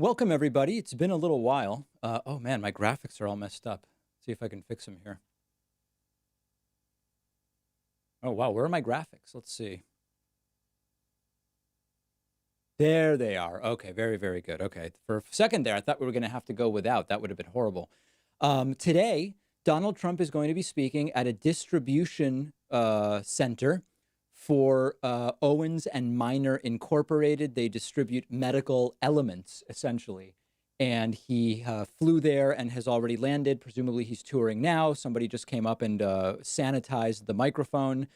Welcome, everybody. It's been a little while. Oh, man, my graphics are all messed up. See if I can fix them here. Oh, wow. Where are my graphics? Let's see. There they are. Okay, very, very good. Okay, for a second there, I thought we were going to have to go without. That would have been horrible. Today, Donald Trump is going to be speaking at a distribution center for Owens and Minor Incorporated. They distribute medical elements, essentially. And he flew there and has already landed. Presumably he's touring now. Somebody just came up and sanitized the microphone.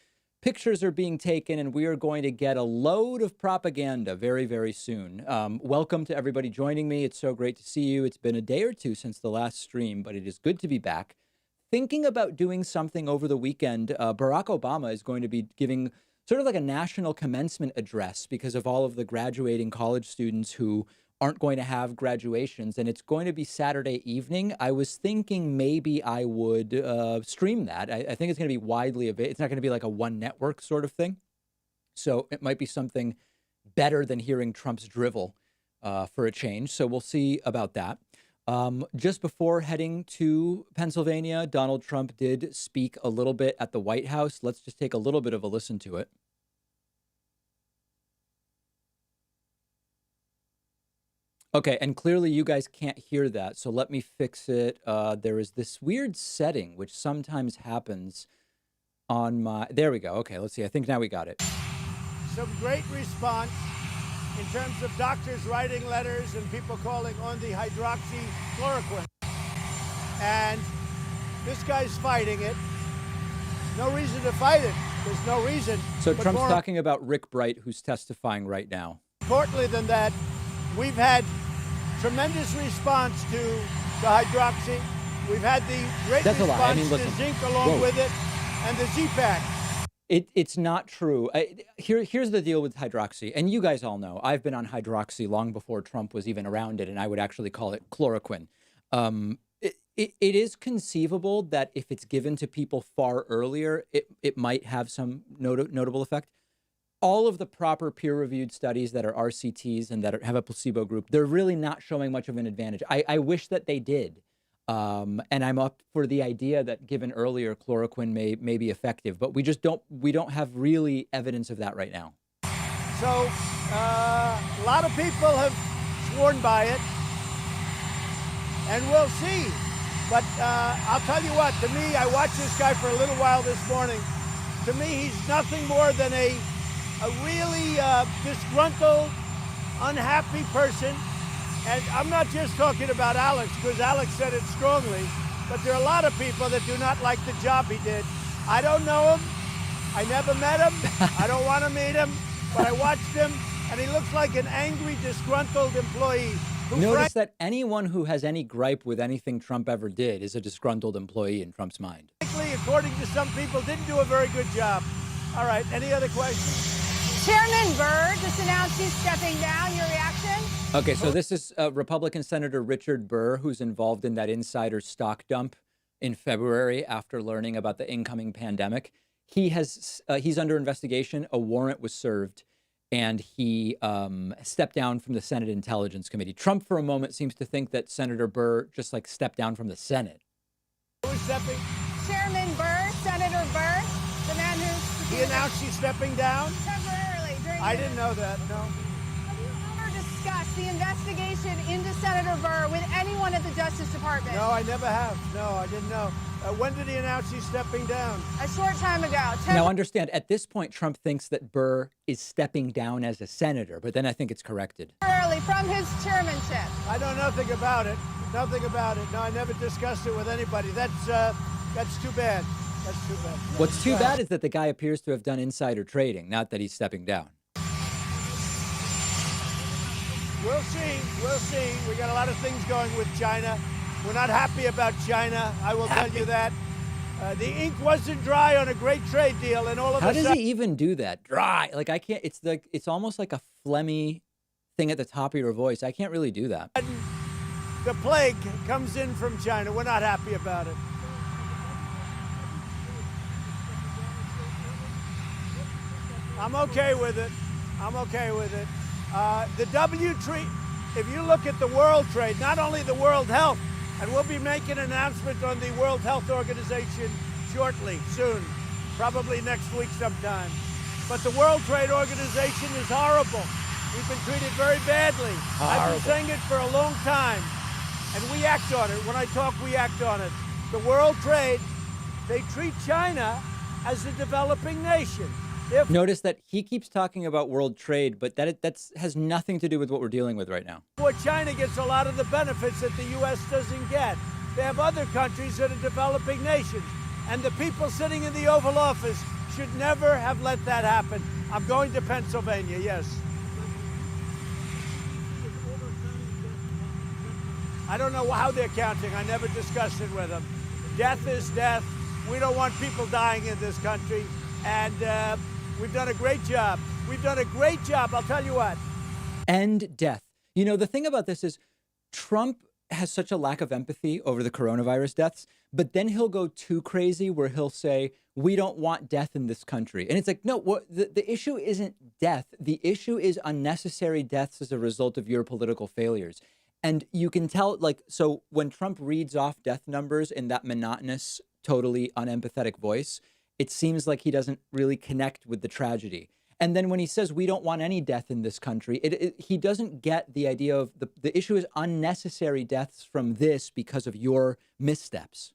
Pictures are being taken, and we are going to get a load of propaganda very, very soon. Welcome to everybody joining me. It's so great to see you. It's been a day or two since the last stream, but it is good to be back. Thinking about doing something over the weekend, Barack Obama is going to be giving sort of like a national commencement address because of all of the graduating college students who aren't going to have graduations, and it's going to be Saturday evening. I was thinking maybe I would stream that. I think it's going to be widely available. It's not going to be like a one network sort of thing. So it might be something better than hearing Trump's drivel for a change. So we'll see about that. Just before heading to Pennsylvania, Donald Trump did speak a little bit at the White House. Let's just take a little bit of a listen to it. Okay, and clearly you guys can't hear that, so let me fix it. There is this weird setting which sometimes happens on my... There we go. Okay, let's see. I think now we got it. Some great response in terms of doctors writing letters and people calling on the hydroxychloroquine. And this guy's fighting it. No reason to fight it. There's no reason. So Trump's talking about Rick Bright, who's testifying right now. Importantly than that, we've had tremendous response to the hydroxy. We've had the great response to zinc along with it and the Z-Pack. It's not true. Here's the deal with hydroxy. And you guys all know, I've been on hydroxy long before Trump was even around it, and I would actually call it chloroquine. It is conceivable that if it's given to people far earlier, it might have some notable effect. All of the proper peer-reviewed studies that are RCTs and that have a placebo group, they're really not showing much of an advantage. I wish that they did. And I'm up for the idea that given earlier, chloroquine may be effective, but we don't have really evidence of that right now. So a lot of people have sworn by it, and we'll see. But I'll tell you what, to me, I watched this guy for a little while this morning. To me, he's nothing more than a really disgruntled, unhappy person. And I'm not just talking about Alex, because Alex said it strongly, but there are a lot of people that do not like the job he did. I don't know him. I never met him. I don't want to meet him, but I watched him, and he looks like an angry, disgruntled employee. Notice that anyone who has any gripe with anything Trump ever did is a disgruntled employee in Trump's mind. According to some people, didn't do a very good job. All right, any other questions? Chairman Barr just announced he's stepping down. Your reaction? Okay, so this is Republican Senator Richard Burr, who's involved in that insider stock dump in February after learning about the incoming pandemic. He's under investigation. A warrant was served, and he stepped down from the Senate Intelligence Committee. Trump, for a moment, seems to think that Senator Burr just like stepped down from the Senate. Who's stepping? Chairman Barr, Senator Burr, the man who... He announced he's stepping down? Temporarily. I didn't know that, no. Have you ever discussed the investigation into Senator Barr with anyone at the Justice Department? No, I never have. No, I didn't know. When did he announce he's stepping down? A short time ago. Now, understand, at this point, Trump thinks that Burr is stepping down as a senator, but then I think it's corrected. Temporarily from his chairmanship. I know nothing about it. Nothing about it. No, I never discussed it with anybody. That's too bad. That's too bad. What's too bad is that the guy appears to have done insider trading, not that he's stepping down. We'll see. We'll see. We got a lot of things going with China. We're not happy about China. I will tell you that. The ink wasn't dry on a great trade deal, and all of a sudden... How does he even do that? Dry. Like, I can't... It's almost like a phlegmy thing at the top of your voice. I can't really do that. The plague comes in from China. We're not happy about it. I'm okay with it. I'm okay with it. The if you look at the world trade, not only the World Health, and we'll be making an announcement on the World Health Organization shortly, soon, probably next week sometime. But the World Trade Organization is horrible. We've been treated very badly. I've been saying it for a long time, and we act on it. When I talk, we act on it. The World Trade, they treat China as a developing nation. Notice that he keeps talking about world trade, but that has nothing to do with what we're dealing with right now. Well, China gets a lot of the benefits that the U.S. doesn't get. They have other countries that are developing nations, and the people sitting in the Oval Office should never have let that happen. I'm going to Pennsylvania, yes. I don't know how they're counting. I never discussed it with them. Death is death. We don't want people dying in this country, and we've done a great job. We've done a great job, I'll tell you what. And death. You know, the thing about this is Trump has such a lack of empathy over the coronavirus deaths, but then he'll go too crazy where he'll say, we don't want death in this country. And it's like, no, the issue isn't death. The issue is unnecessary deaths as a result of your political failures. And you can tell, like, so when Trump reads off death numbers in that monotonous, totally unempathetic voice, it seems like he doesn't really connect with the tragedy. And then when he says we don't want any death in this country, he doesn't get the idea of the issue is unnecessary deaths from this because of your missteps.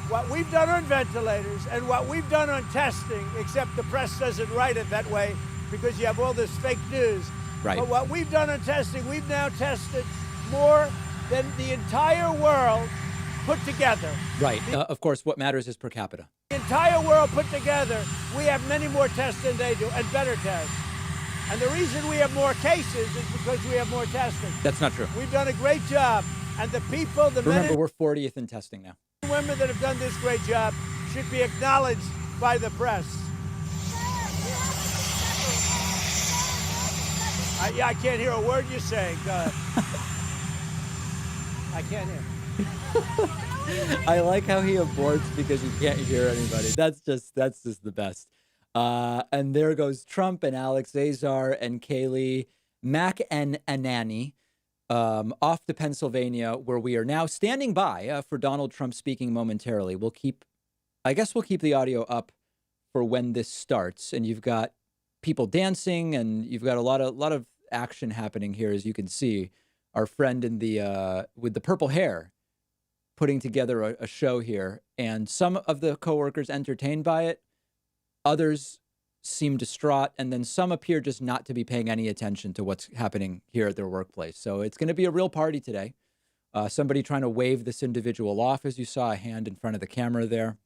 What we've done on ventilators and what we've done on testing, except the press doesn't write it that way because you have all this fake news. Right. But what we've done on testing, we've now tested more than the entire world put together. Right. Of course, what matters is per capita. The entire world put together, we have many more tests than they do, and better tests. And the reason we have more cases is because we have more testing. That's not true. We've done a great job. And the people, the Remember, men we're 40th in testing now. and women that have done this great job should be acknowledged by the press. I can't hear a word you're saying. Go ahead. I can't hear. I like how he aborts because he can't hear anybody. That's just the best. And there goes Trump and Alex Azar and Kayleigh Mac and Anani off to Pennsylvania, where we are now standing by for Donald Trump speaking momentarily. I guess we'll keep the audio up for when this starts. And you've got people dancing, and you've got a lot of action happening here, as you can see. Our friend in the with the purple hair putting together a show here, and some of the coworkers entertained by it, others seem distraught, and then some appear just not to be paying any attention to what's happening here at their workplace. So it's going to be a real party today. Somebody trying to wave this individual off, as you saw, a hand in front of the camera there.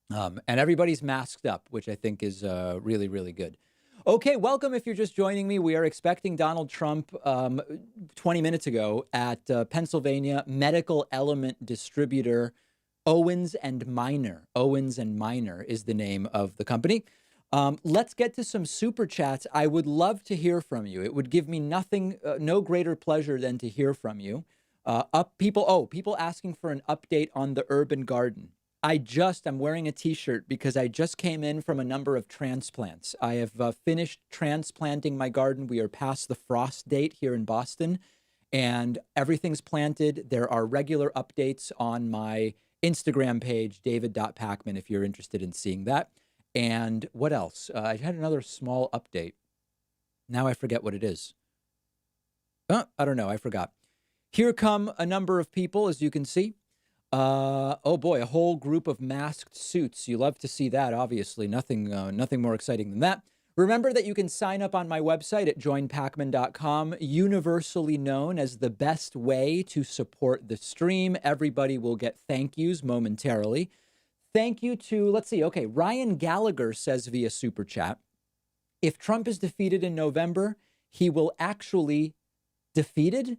And everybody's masked up, which I think is really, really good. Okay, welcome if you're just joining me. We are expecting Donald Trump 20 minutes ago at Pennsylvania medical element distributor Owens and Minor. Owens and Minor is the name of the company. Let's get to some super chats. I would love to hear from you. It would give me no greater pleasure than to hear from you. People asking for an update on the urban garden. I'm wearing a t-shirt because I just came in from a number of transplants. I have finished transplanting my garden. We are past the frost date here in Boston, and everything's planted. There are regular updates on my Instagram page, david.pacman, if you're interested in seeing that. And what else? I had another small update. Now I forget what it is. I don't know. I forgot. Here come a number of people, as you can see. Oh boy, a whole group of masked suits. You love to see that, obviously. Nothing more exciting than that. Remember that you can sign up on my website at joinpacman.com, universally known as the best way to support the stream. Everybody will get thank yous momentarily. Thank you to, let's see, okay, Ryan Gallagher says via Super Chat, if Trump is defeated in November, he will actually defeated?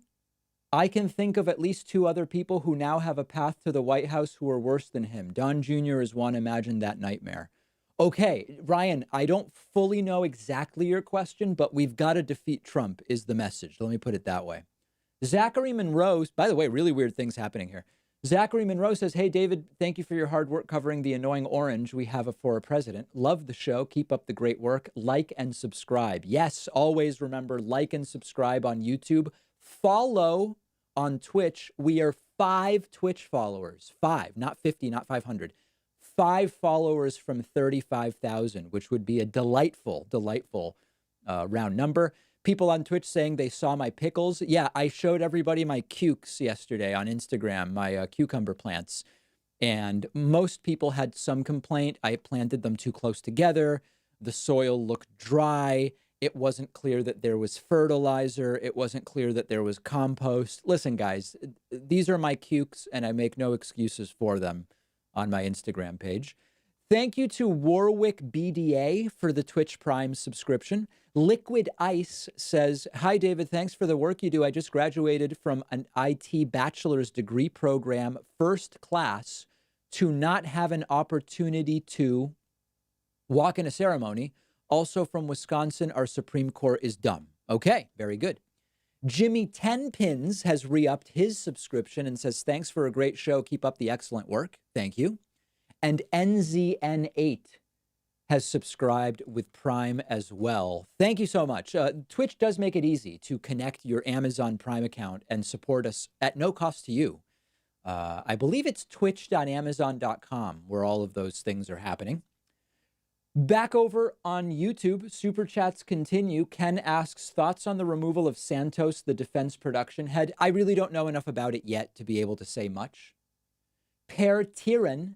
I can think of at least two other people who now have a path to the White House who are worse than him. Don Jr. is one. Imagine that nightmare. Okay, Ryan, I don't fully know exactly your question, but we've got to defeat Trump is the message. Let me put it that way. Zachary Monroe, by the way, really weird things happening here. Zachary Monroe says, hey, David, thank you for your hard work covering the annoying orange we have for a president. Love the show. Keep up the great work. Like and subscribe. Yes, always remember, like and subscribe on YouTube. Follow on Twitch. We are 5 Twitch followers. 5, not 50, not 500. 5 followers from 35,000, which would be a delightful round number. People on Twitch saying they saw my pickles. Yeah, I showed everybody my cukes yesterday on Instagram, my cucumber plants. And most people had some complaint. I planted them too close together. The soil looked dry. It wasn't clear that there was fertilizer. It wasn't clear that there was compost. Listen, guys, these are my cukes, and I make no excuses for them on my Instagram page. Thank you to Warwick BDA for the Twitch Prime subscription. Liquid Ice says, hi, David. Thanks for the work you do. I just graduated from an IT bachelor's degree program, first class, to not have an opportunity to walk in a ceremony. Also from Wisconsin, our Supreme Court is dumb. Okay, very good. Jimmy Tenpins has re-upped his subscription and says, thanks for a great show. Keep up the excellent work. Thank you. And NZN8 has subscribed with Prime as well. Thank you so much. Twitch does make it easy to connect your Amazon Prime account and support us at no cost to you. I believe it's twitch.amazon.com where all of those things are happening. Back over on YouTube, Super Chats continue. Ken asks, thoughts on the removal of Santos, the defense production head? I really don't know enough about it yet to be able to say much. Per Tiran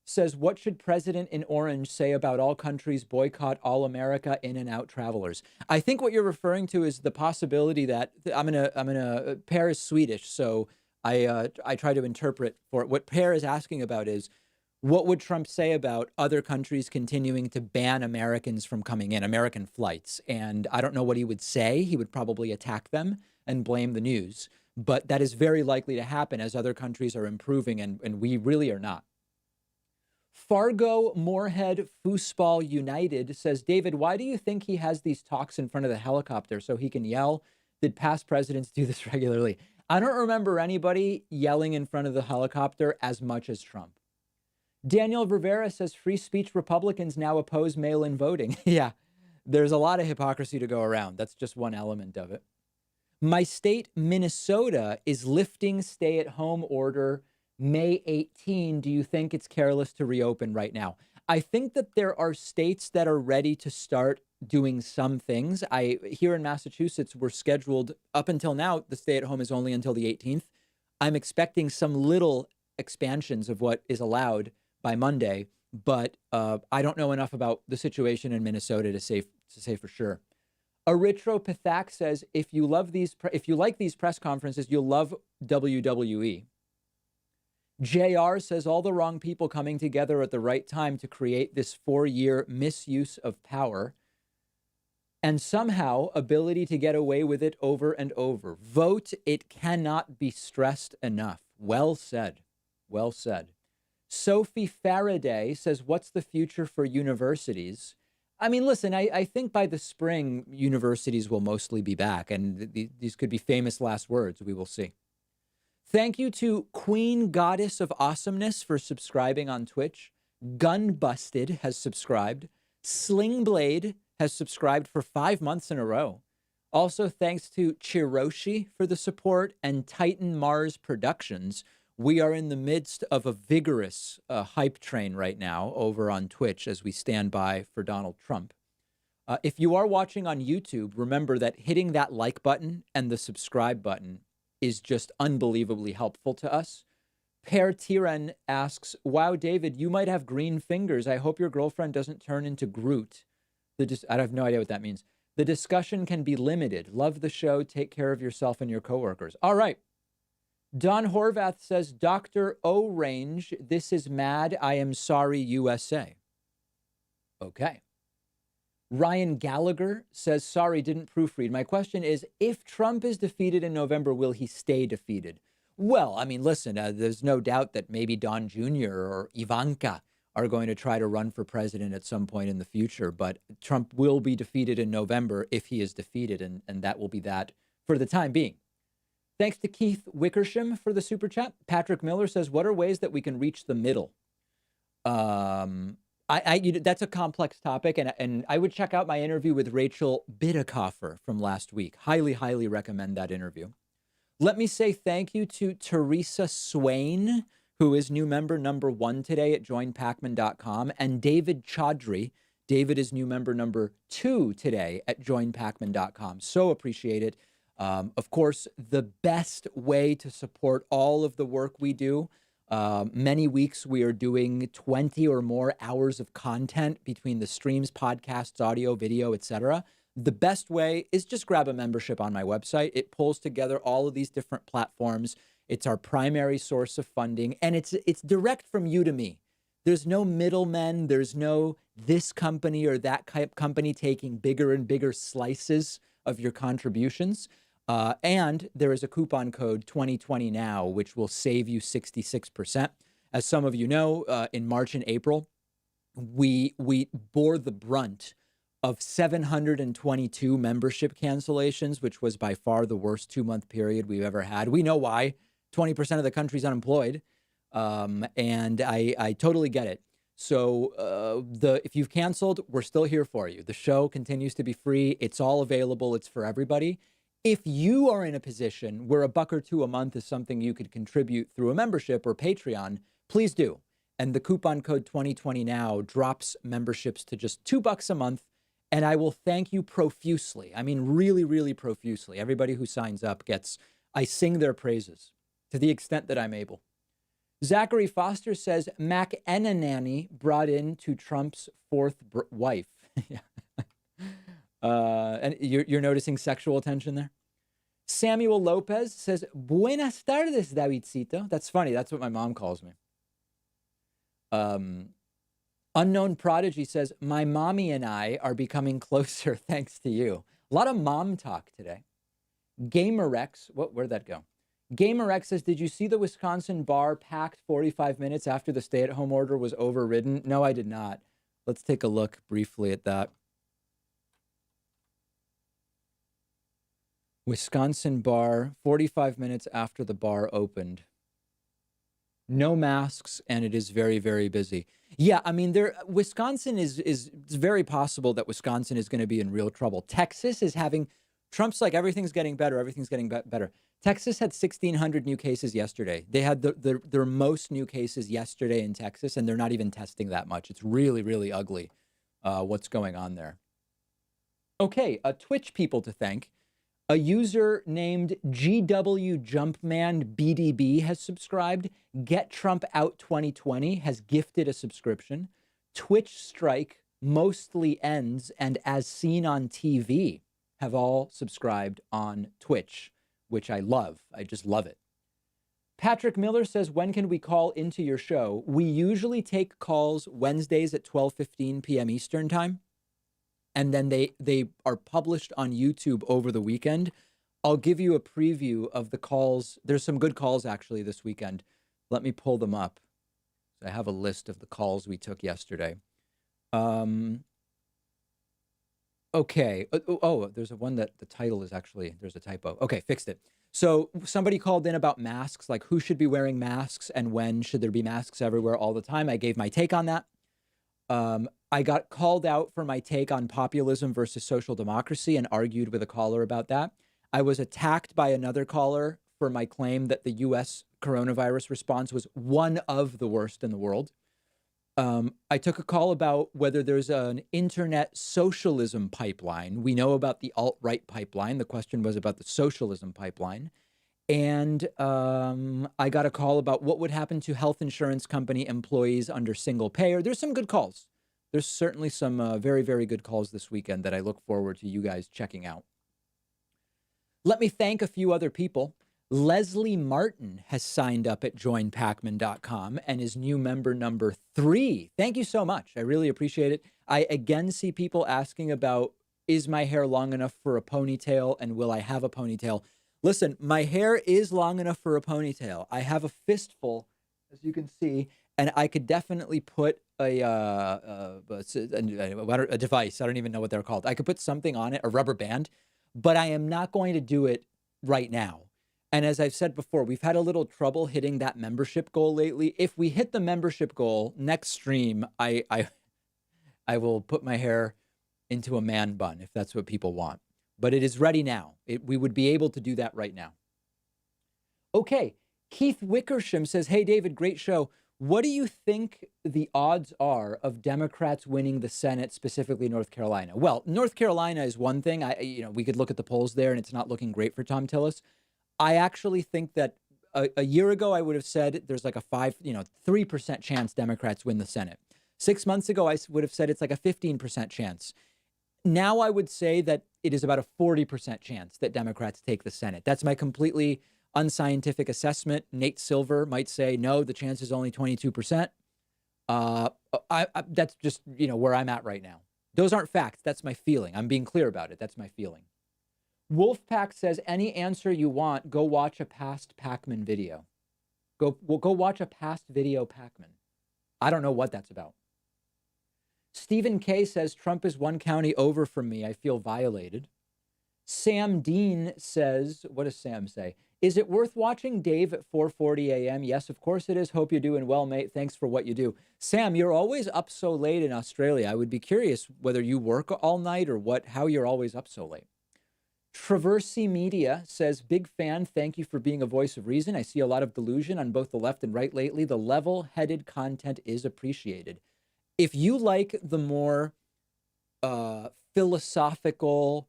says, what should President in Orange say about all countries boycott all America in and out travelers? I think what you're referring to is the possibility that Per is Swedish, so I try to interpret for it. What Per is asking about is, what would Trump say about other countries continuing to ban Americans from coming in, American flights? And I don't know what he would say. He would probably attack them and blame the news. But that is very likely to happen as other countries are improving, and we really are not. Fargo Moorhead Foosball United says, David, why do you think he has these talks in front of the helicopter so he can yell? Did past presidents do this regularly? I don't remember anybody yelling in front of the helicopter as much as Trump. Daniel Rivera says, free speech Republicans now oppose mail-in voting. Yeah, there's a lot of hypocrisy to go around. That's just one element of it. My state, Minnesota, is lifting stay-at-home order May 18. Do you think it's careless to reopen right now? I think that there are states that are ready to start doing some things. Here in Massachusetts, we're scheduled, up until now, the stay-at-home is only until the 18th. I'm expecting some little expansions of what is allowed by Monday, but I don't know enough about the situation in Minnesota to say for sure. Erythropathak says, if you like these press conferences, you'll love WWE. JR says, all the wrong people coming together at the right time to create this 4-year misuse of power and somehow ability to get away with it over and over. Vote, it cannot be stressed enough. Well said. Well said. Sophie Faraday says, what's the future for universities? I mean, listen, I think by the spring, universities will mostly be back, and these could be famous last words. We will see. Thank you to Queen Goddess of Awesomeness for subscribing on Twitch. Gunbusted has subscribed. Slingblade has subscribed for 5 months in a row. Also, thanks to Chiroshi for the support and Titan Mars Productions. We are in the midst of a vigorous hype train right now over on Twitch as we stand by for Donald Trump. If you are watching on YouTube, remember that hitting that like button and the subscribe button is just unbelievably helpful to us. Per Tiran asks, wow, David, you might have green fingers. I hope your girlfriend doesn't turn into Groot. I have no idea what that means. The discussion can be limited. Love the show. Take care of yourself and your coworkers. All right. Don Horvath says, Dr. O-Range, this is mad. I am sorry, USA. Okay. Ryan Gallagher says, sorry, didn't proofread. My question is, if Trump is defeated in November, will he stay defeated? Well, I mean, listen, there's no doubt that maybe Don Jr. or Ivanka are going to try to run for president at some point in the future, but Trump will be defeated in November if he is defeated, and that will be that for the time being. Thanks to Keith Wickersham for the super chat. Patrick Miller says, what are ways that we can reach the middle? That's a complex topic, and I would check out my interview with Rachel Bidekoffer from last week. Highly, highly recommend that interview. Let me say thank you to Teresa Swain, who is new member number 1 today at joinpacman.com, and David Chaudhry. David is new member number 2 today at joinpacman.com. So appreciate it. Of course, the best way to support all of the work we do, many weeks we are doing 20 or more hours of content between the streams, podcasts, audio, video, etc. The best way is just grab a membership on my website. It pulls together all of these different platforms. It's our primary source of funding, and it's direct from you to me. There's no middlemen. There's no this company or that company taking bigger and bigger slices of your contributions. And there is a coupon code 2020 now, which will save you 66%. As some of you know, in March and April, we bore the brunt of 722 membership cancellations, which was by far the worst 2-month period we've ever had. We know why. 20% of the country's unemployed. And I totally get it. So if you've canceled, we're still here for you. The show continues to be free. It's all available. It's for everybody. If you are in a position where $1 or $2 a month is something you could contribute through a membership or Patreon, please do. And the coupon code 2020 now drops memberships to just $2 a month. And I will thank you profusely. I mean, really, really profusely. Everybody who signs up I sing their praises to the extent that I'm able. Zachary Foster says, McEnany brought in to Trump's 4th wife. And you're noticing sexual tension there? Samuel Lopez says, Buenas tardes, Davidcito. That's funny. That's what my mom calls me. Unknown Prodigy says, my mommy and I are becoming closer thanks to you. A lot of mom talk today. GamerX, where'd that go? GamerX says, did you see the Wisconsin bar packed 45 minutes after the stay-at-home order was overridden? No, I did not. Let's take a look briefly at that. Wisconsin bar, 45 minutes after the bar opened. No masks, and it is very, very busy. Yeah, I mean, Wisconsin it's very possible that Wisconsin is going to be in real trouble. Texas is having, Trump's like, everything's getting better, everything's getting better. Texas had 1,600 new cases yesterday. They had their most new cases yesterday in Texas, and they're not even testing that much. It's really, really ugly what's going on there. Okay, Twitch people to thank. A user named GW Jumpman BDB has subscribed. Get Trump Out 2020 has gifted a subscription. Twitch Strike Mostly Ends and As Seen on TV have all subscribed on Twitch, which I love. I just love it. Patrick Miller says, when can we call into your show? We usually take calls Wednesdays at 12:15 p.m. Eastern time. And then they are published on YouTube over the weekend. I'll give you a preview of the calls. There's some good calls actually this weekend. Let me pull them up. So I have a list of the calls we took yesterday. Okay. There's one that the title is actually, there's a typo. Okay, fixed it. So somebody called in about masks, like who should be wearing masks and when should there be masks everywhere all the time. I gave my take on that. I got called out for my take on populism versus social democracy and argued with a caller about that. I was attacked by another caller for my claim that the U.S. coronavirus response was one of the worst in the world. I took a call about whether there's an internet socialism pipeline. We know about the alt-right pipeline. The question was about the socialism pipeline. And I got a call about what would happen to health insurance company employees under single payer. There's some good calls. There's certainly some very, very good calls this weekend that I look forward to you guys checking out. Let me thank a few other people. Leslie Martin has signed up at joinpacman.com and is new member number 3. Thank you so much. I really appreciate it. I again see people asking about, is my hair long enough for a ponytail and will I have a ponytail? Listen, my hair is long enough for a ponytail. I have a fistful, as you can see, and I could definitely put a device. I don't even know what they're called. I could put something on it, a rubber band, but I am not going to do it right now. And as I've said before, we've had a little trouble hitting that membership goal lately. If we hit the membership goal next stream, I will put my hair into a man bun if that's what people want. But it is ready now. We would be able to do that right now. Okay. Keith Wickersham says, hey, David, great show. What do you think the odds are of Democrats winning the Senate, specifically North Carolina? Well, North Carolina is one thing. We could look at the polls there, and it's not looking great for Tom Tillis. I actually think that a year ago, I would have said there's like a 3% chance Democrats win the Senate. 6 months ago, I would have said it's like a 15% chance. Now I would say that it is about a 40% chance that Democrats take the Senate. That's my completely unscientific assessment. Nate Silver might say, no, the chance is only 22%. That's just, where I'm at right now. Those aren't facts. That's my feeling. I'm being clear about it. That's my feeling. Wolfpack says, any answer you want, go watch a past Pacman video. Go watch a past video Pacman. I don't know what that's about. Stephen K says, Trump is one county over from me. I feel violated. Sam Dean says, what does Sam say? Is it worth watching Dave at 4:40 a.m.? Yes, of course it is. Hope you're doing well, mate. Thanks for what you do. Sam, you're always up so late in Australia. I would be curious whether you work all night or how you're always up so late. Traversy Media says, big fan. Thank you for being a voice of reason. I see a lot of delusion on both the left and right lately. The level-headed content is appreciated. If you like the more philosophical,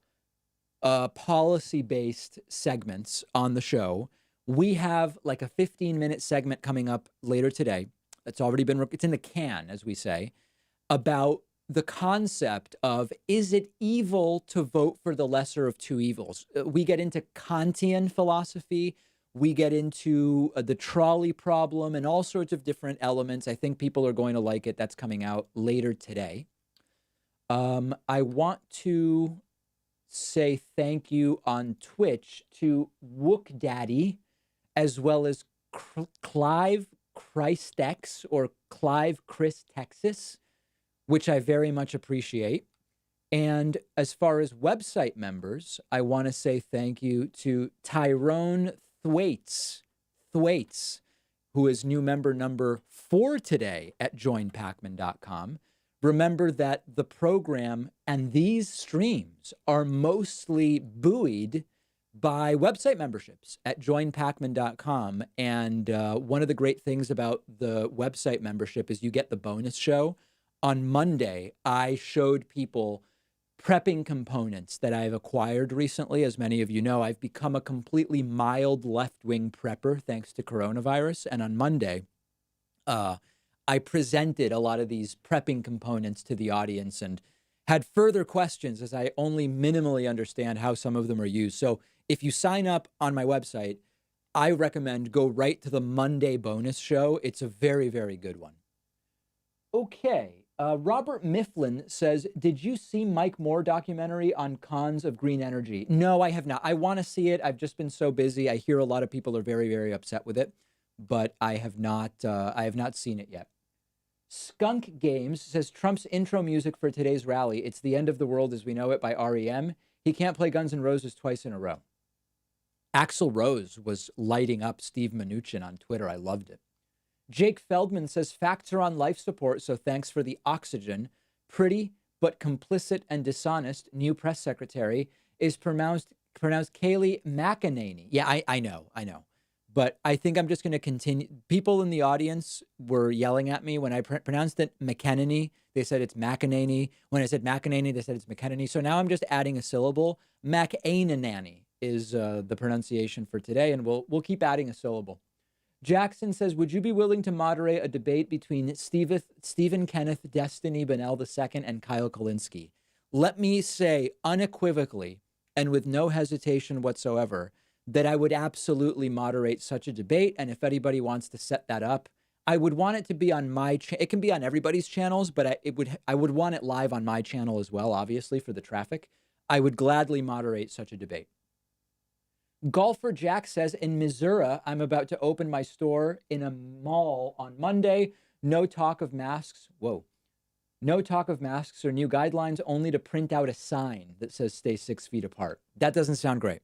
policy-based segments on the show, we have like a 15-minute segment coming up later today. It's already been, it's in the can, as we say, about the concept of, is it evil to vote for the lesser of two evils? We get into Kantian philosophy. We get into the trolley problem and all sorts of different elements. I think people are going to like it. That's coming out later today. I want to say thank you on Twitch to Wook Daddy, as well as Clive Christex or Clive Chris Texas, which I very much appreciate. And as far as website members, I want to say thank you to Tyrone Thwaites, who is new member number 4 today at joinpacman.com. Remember that the program and these streams are mostly buoyed by website memberships at joinpacman.com. And one of the great things about the website membership is you get the bonus show. On Monday, I showed people prepping components that I've acquired recently. As many of you know, I've become a completely mild left-wing prepper thanks to coronavirus. And on Monday, I presented a lot of these prepping components to the audience and had further questions as I only minimally understand how some of them are used. So if you sign up on my website, I recommend go right to the Monday bonus show. It's a very, very good one. Okay. Robert Mifflin says, did you see Mike Moore documentary on cons of green energy? No, I have not. I want to see it. I've just been so busy. I hear a lot of people are very, very upset with it, but I have not seen it yet. Skunk Games says, Trump's intro music for today's rally, It's the End of the World as We Know It by REM. He can't play Guns N' Roses twice in a row. Axl Rose was lighting up Steve Mnuchin on Twitter. I loved it. Jake Feldman says, facts are on life support, so thanks for the oxygen. Pretty but complicit and dishonest new press secretary is pronounced Kayleigh McEnany. Yeah, I know. But I think I'm just going to continue. People in the audience were yelling at me when I pronounced it McEnany. They said it's McEnany. When I said McEnany, they said it's McEnany. So now I'm just adding a syllable. McEnany is the pronunciation for today, and we'll keep adding a syllable. Jackson says, would you be willing to moderate a debate between Stephen Kenneth Destiny Bonnell II and Kyle Kulinski? Let me say unequivocally and with no hesitation whatsoever that I would absolutely moderate such a debate. And if anybody wants to set that up, I would want it to be on my it can be on everybody's channels, but I would want it live on my channel as well, obviously, for the traffic. I would gladly moderate such a debate. Golfer Jack says, in Missouri, I'm about to open my store in a mall on Monday. No talk of masks. Whoa. No talk of masks or new guidelines, only to print out a sign that says stay 6 feet apart. That doesn't sound great.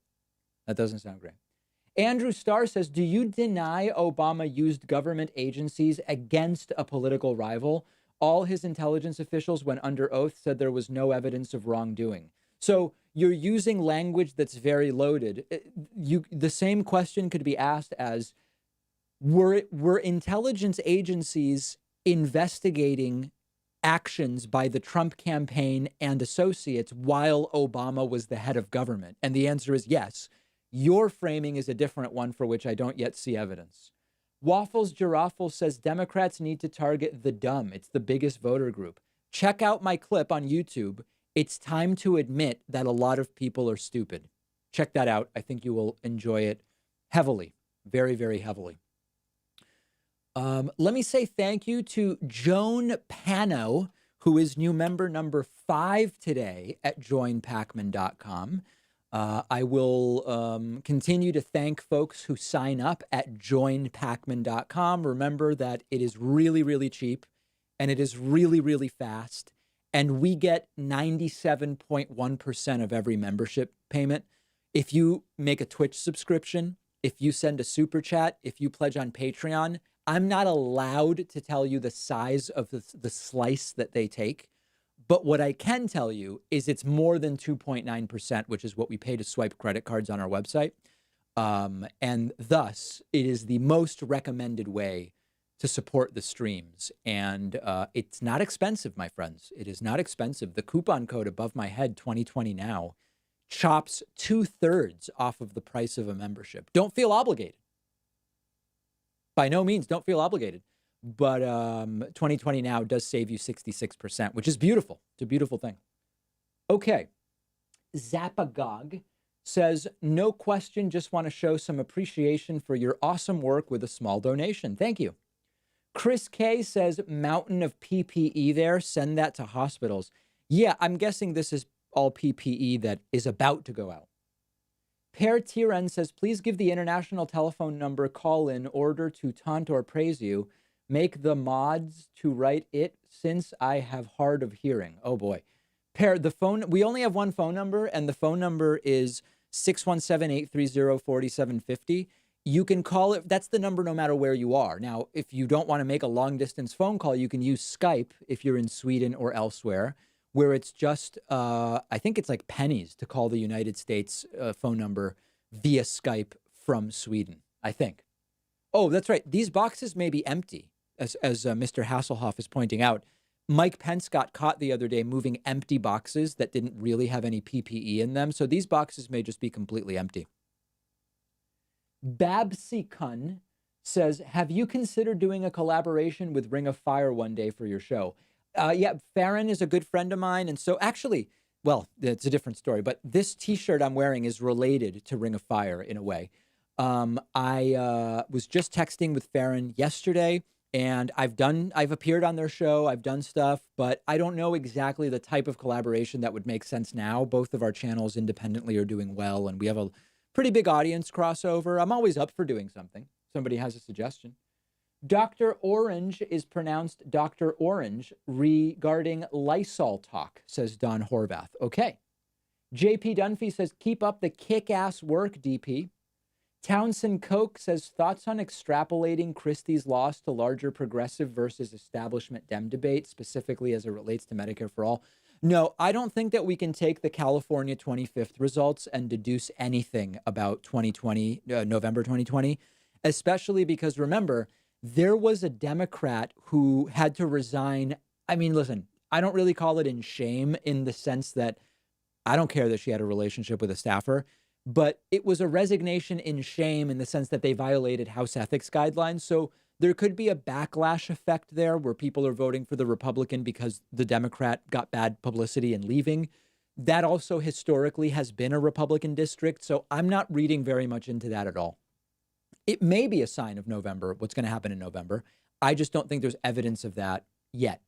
Andrew Starr says, do you deny Obama used government agencies against a political rival? All his intelligence officials, when under oath, said there was no evidence of wrongdoing. So you're using language that's very loaded. The same question could be asked as, were intelligence agencies investigating actions by the Trump campaign and associates while Obama was the head of government? And the answer is yes. Your framing is a different one for which I don't yet see evidence. Waffles Giraffle says Democrats need to target the dumb. It's the biggest voter group. Check out my clip on YouTube. It's time to admit that a lot of people are stupid. Check that out. I think you will enjoy it heavily, very, very heavily. Let me say thank you to Joan Pano, who is new member number 5 today at joinpacman.com. I will continue to thank folks who sign up at joinpacman.com. Remember that it is really, really cheap and it is really, really fast. And we get 97.1% of every membership payment. If you make a Twitch subscription, if you send a super chat, if you pledge on Patreon, I'm not allowed to tell you the size of the slice that they take. But what I can tell you is it's more than 2.9%, which is what we pay to swipe credit cards on our website. And thus, it is the most recommended way to support the streams. And it's not expensive, my friends. It is not expensive. The coupon code above my head, 2020 now, chops 2/3 off of the price of a membership. Don't feel obligated. By no means, don't feel obligated. But 2020 now does save you 66%, which is beautiful. It's a beautiful thing. Okay. Zapagog says, no question, just want to show some appreciation for your awesome work with a small donation. Thank you. Chris K says, mountain of PPE there, send that to hospitals. Yeah, I'm guessing this is all PPE that is about to go out. Per Tiran says, please give the international telephone number, call in order to taunt or praise you. Make the mods to write it since I have hard of hearing. Oh boy. Per, the phone, we only have one phone number and the phone number is 617-830-4750. You can call it. That's the number no matter where you are. Now, if you don't want to make a long distance phone call, you can use Skype if you're in Sweden or elsewhere, where it's just, I think it's like pennies to call the United States phone number via Skype from Sweden, I think. Oh, that's right. These boxes may be empty, as Mr. Hasselhoff is pointing out. Mike Pence got caught the other day moving empty boxes that didn't really have any PPE in them. So these boxes may just be completely empty. Babsikun says, have you considered doing a collaboration with Ring of Fire one day for your show? Yeah, Farron is a good friend of mine. And so actually, well, it's a different story, but this T-shirt I'm wearing is related to Ring of Fire in a way. I was just texting with Farron yesterday, and I've appeared on their show. I've done stuff, but I don't know exactly the type of collaboration that would make sense now. Both of our channels independently are doing well, and we have a pretty big audience crossover. I'm always up for doing something. Somebody has a suggestion. Dr. Orange is pronounced Dr. Orange regarding Lysol talk, says Don Horvath. Okay. JP Dunphy says, keep up the kick-ass work, DP. Townsend Koch says, thoughts on extrapolating Christie's loss to larger progressive versus establishment Dem debate, specifically as it relates to Medicare for all? No, I don't think that we can take the California 25th results and deduce anything about 2020, November 2020, especially because, remember, there was a Democrat who had to resign. I mean, listen, I don't really call it in shame in the sense that I don't care that she had a relationship with a staffer, but it was a resignation in shame in the sense that they violated House ethics guidelines. So there could be a backlash effect there where people are voting for the Republican because the Democrat got bad publicity and leaving. That also historically has been a Republican district. So I'm not reading very much into that at all. It may be a sign of November, what's going to happen in November. I just don't think there's evidence of that yet.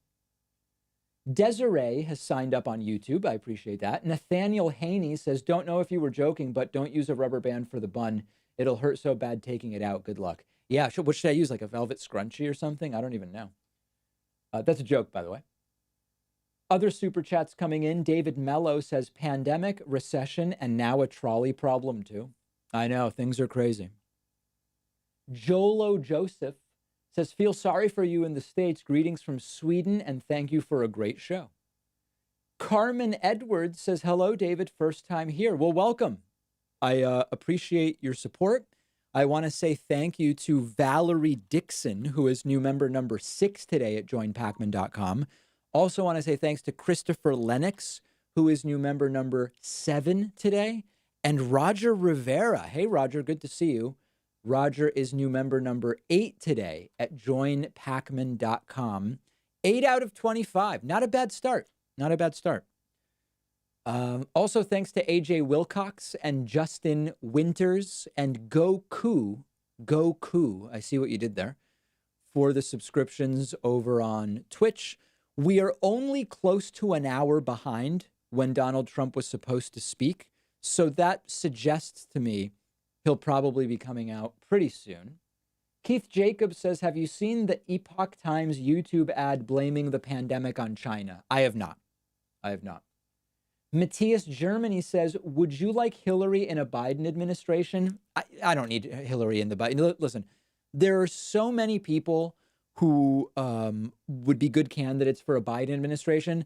Desiree has signed up on YouTube. I appreciate that. Nathaniel Haney says, don't know if you were joking, but don't use a rubber band for the bun. It'll hurt so bad taking it out. Good luck. Yeah, what should I use? Like a velvet scrunchie or something? I don't even know. That's a joke, by the way. Other super chats coming in. David Mello says, pandemic, recession, and now a trolley problem too. I know, things are crazy. Jolo Joseph says, feel sorry for you in the States. Greetings from Sweden, and thank you for a great show. Carmen Edwards says, hello, David, first time here. Well, welcome. I appreciate your support. I want to say thank you to Valerie Dixon, who is new member number 6 today at joinpacman.com. Also want to say thanks to Christopher Lennox, who is new member number 7 today, and Roger Rivera. Hey, Roger, good to see you. Roger is new member number 8 today at joinpacman.com. 8 out of 25. Not a bad start. Not a bad start. Also, thanks to AJ Wilcox and Justin Winters and Goku, I see what you did there, for the subscriptions over on Twitch. We are only close to an hour behind when Donald Trump was supposed to speak, so that suggests to me he'll probably be coming out pretty soon. Keith Jacobs says, have you seen the Epoch Times YouTube ad blaming the pandemic on China? I have not. Matthias Germany says, would you like Hillary in a Biden administration? I don't need Hillary in the Biden. Listen, there are so many people who would be good candidates for a Biden administration.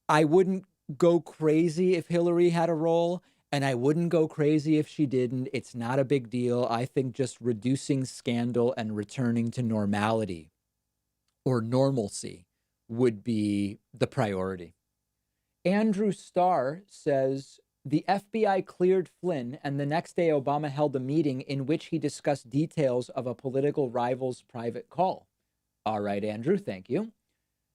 I wouldn't go crazy if Hillary had a role, and I wouldn't go crazy if she didn't. It's not a big deal. I think just reducing scandal and returning to normality or normalcy would be the priority. Andrew Starr says, the FBI cleared Flynn, and the next day Obama held a meeting in which he discussed details of a political rival's private call. All right, Andrew, thank you.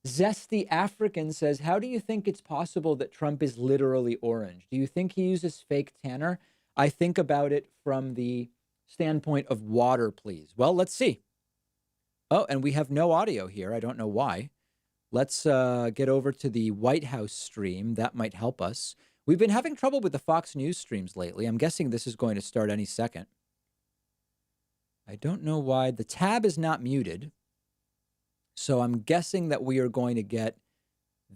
Zesty African says, how do you think it's possible that Trump is literally orange? Do you think he uses fake tanner? I think about it from the standpoint of water, please. Well, let's see. Oh, and we have no audio here. I don't know why. Let's get over to the White House stream. That might help us. We've been having trouble with the Fox News streams lately. I'm guessing this is going to start any second. I don't know why. The tab is not muted. So I'm guessing that we are going to get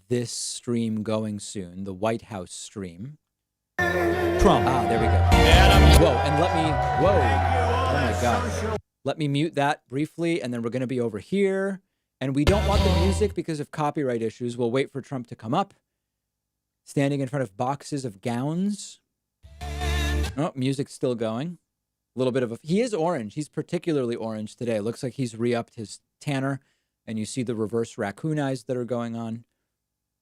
this stream going soon, the White House stream. Trump. Ah, there we go. Whoa, and whoa. Oh my God. Let me mute that briefly, and then we're going to be over here. And we don't want the music because of copyright issues. We'll wait for Trump to come up. Standing in front of boxes of gowns. Oh, music's still going. A little bit of he is orange. He's particularly orange today. Looks like he's re-upped his tanner. And you see the reverse raccoon eyes that are going on.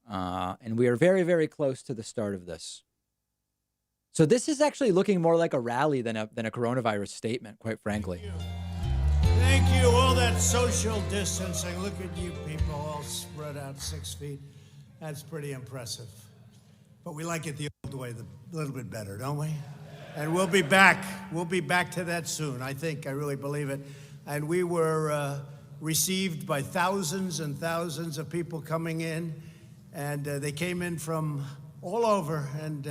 And we are very, very close to the start of this. So this is actually looking more like a rally than a coronavirus statement, quite frankly. Thank you. All that social distancing. Look at you people all spread out 6 feet. That's pretty impressive. But we like it the old way, a little bit better, don't we? And we'll be back. We'll be back to that soon. I really believe it. And we were received by thousands and thousands of people coming in. And they came in from all over and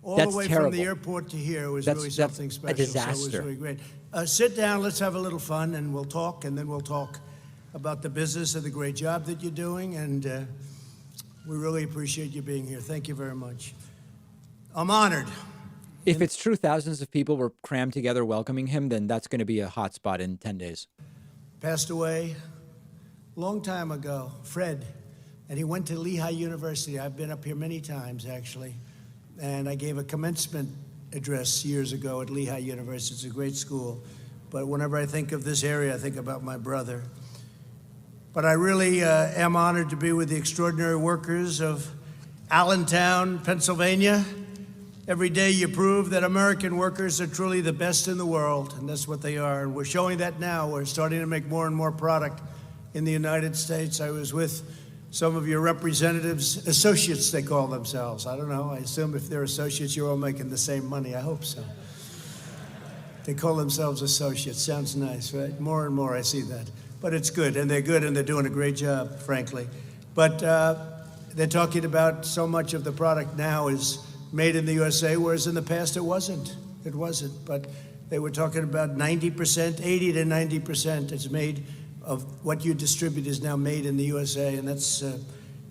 all the way from the airport to here. It was really something special. A disaster. So it was really great. Sit down, let's have a little fun, and we'll talk, and then we'll talk about the business of the great job that you're doing, and we really appreciate you being here. Thank you very much. I'm honored. If it's true thousands of people were crammed together welcoming him, then that's going to be a hot spot in 10 days. Passed away a long time ago, Fred, and he went to Lehigh University. I've been up here many times, actually, and I gave a commencement address years ago at Lehigh University. It's a great school. But whenever I think of this area, I think about my brother. But I really am honored to be with the extraordinary workers of Allentown, Pennsylvania. Every day you prove that American workers are truly the best in the world, and that's what they are. And we're showing that now. We're starting to make more and more product in the United States. I was with some of your representatives, associates they call themselves. I don't know. I assume if they're associates, you're all making the same money. I hope so. They call themselves associates. Sounds nice, right? More and more I see that. But it's good, and they're good, and they're doing a great job, frankly. But they're talking about so much of the product now is made in the USA, whereas in the past it wasn't. It wasn't. But they were talking about 90%, 80 to 90% is made of what you distribute is now made in the USA, and that's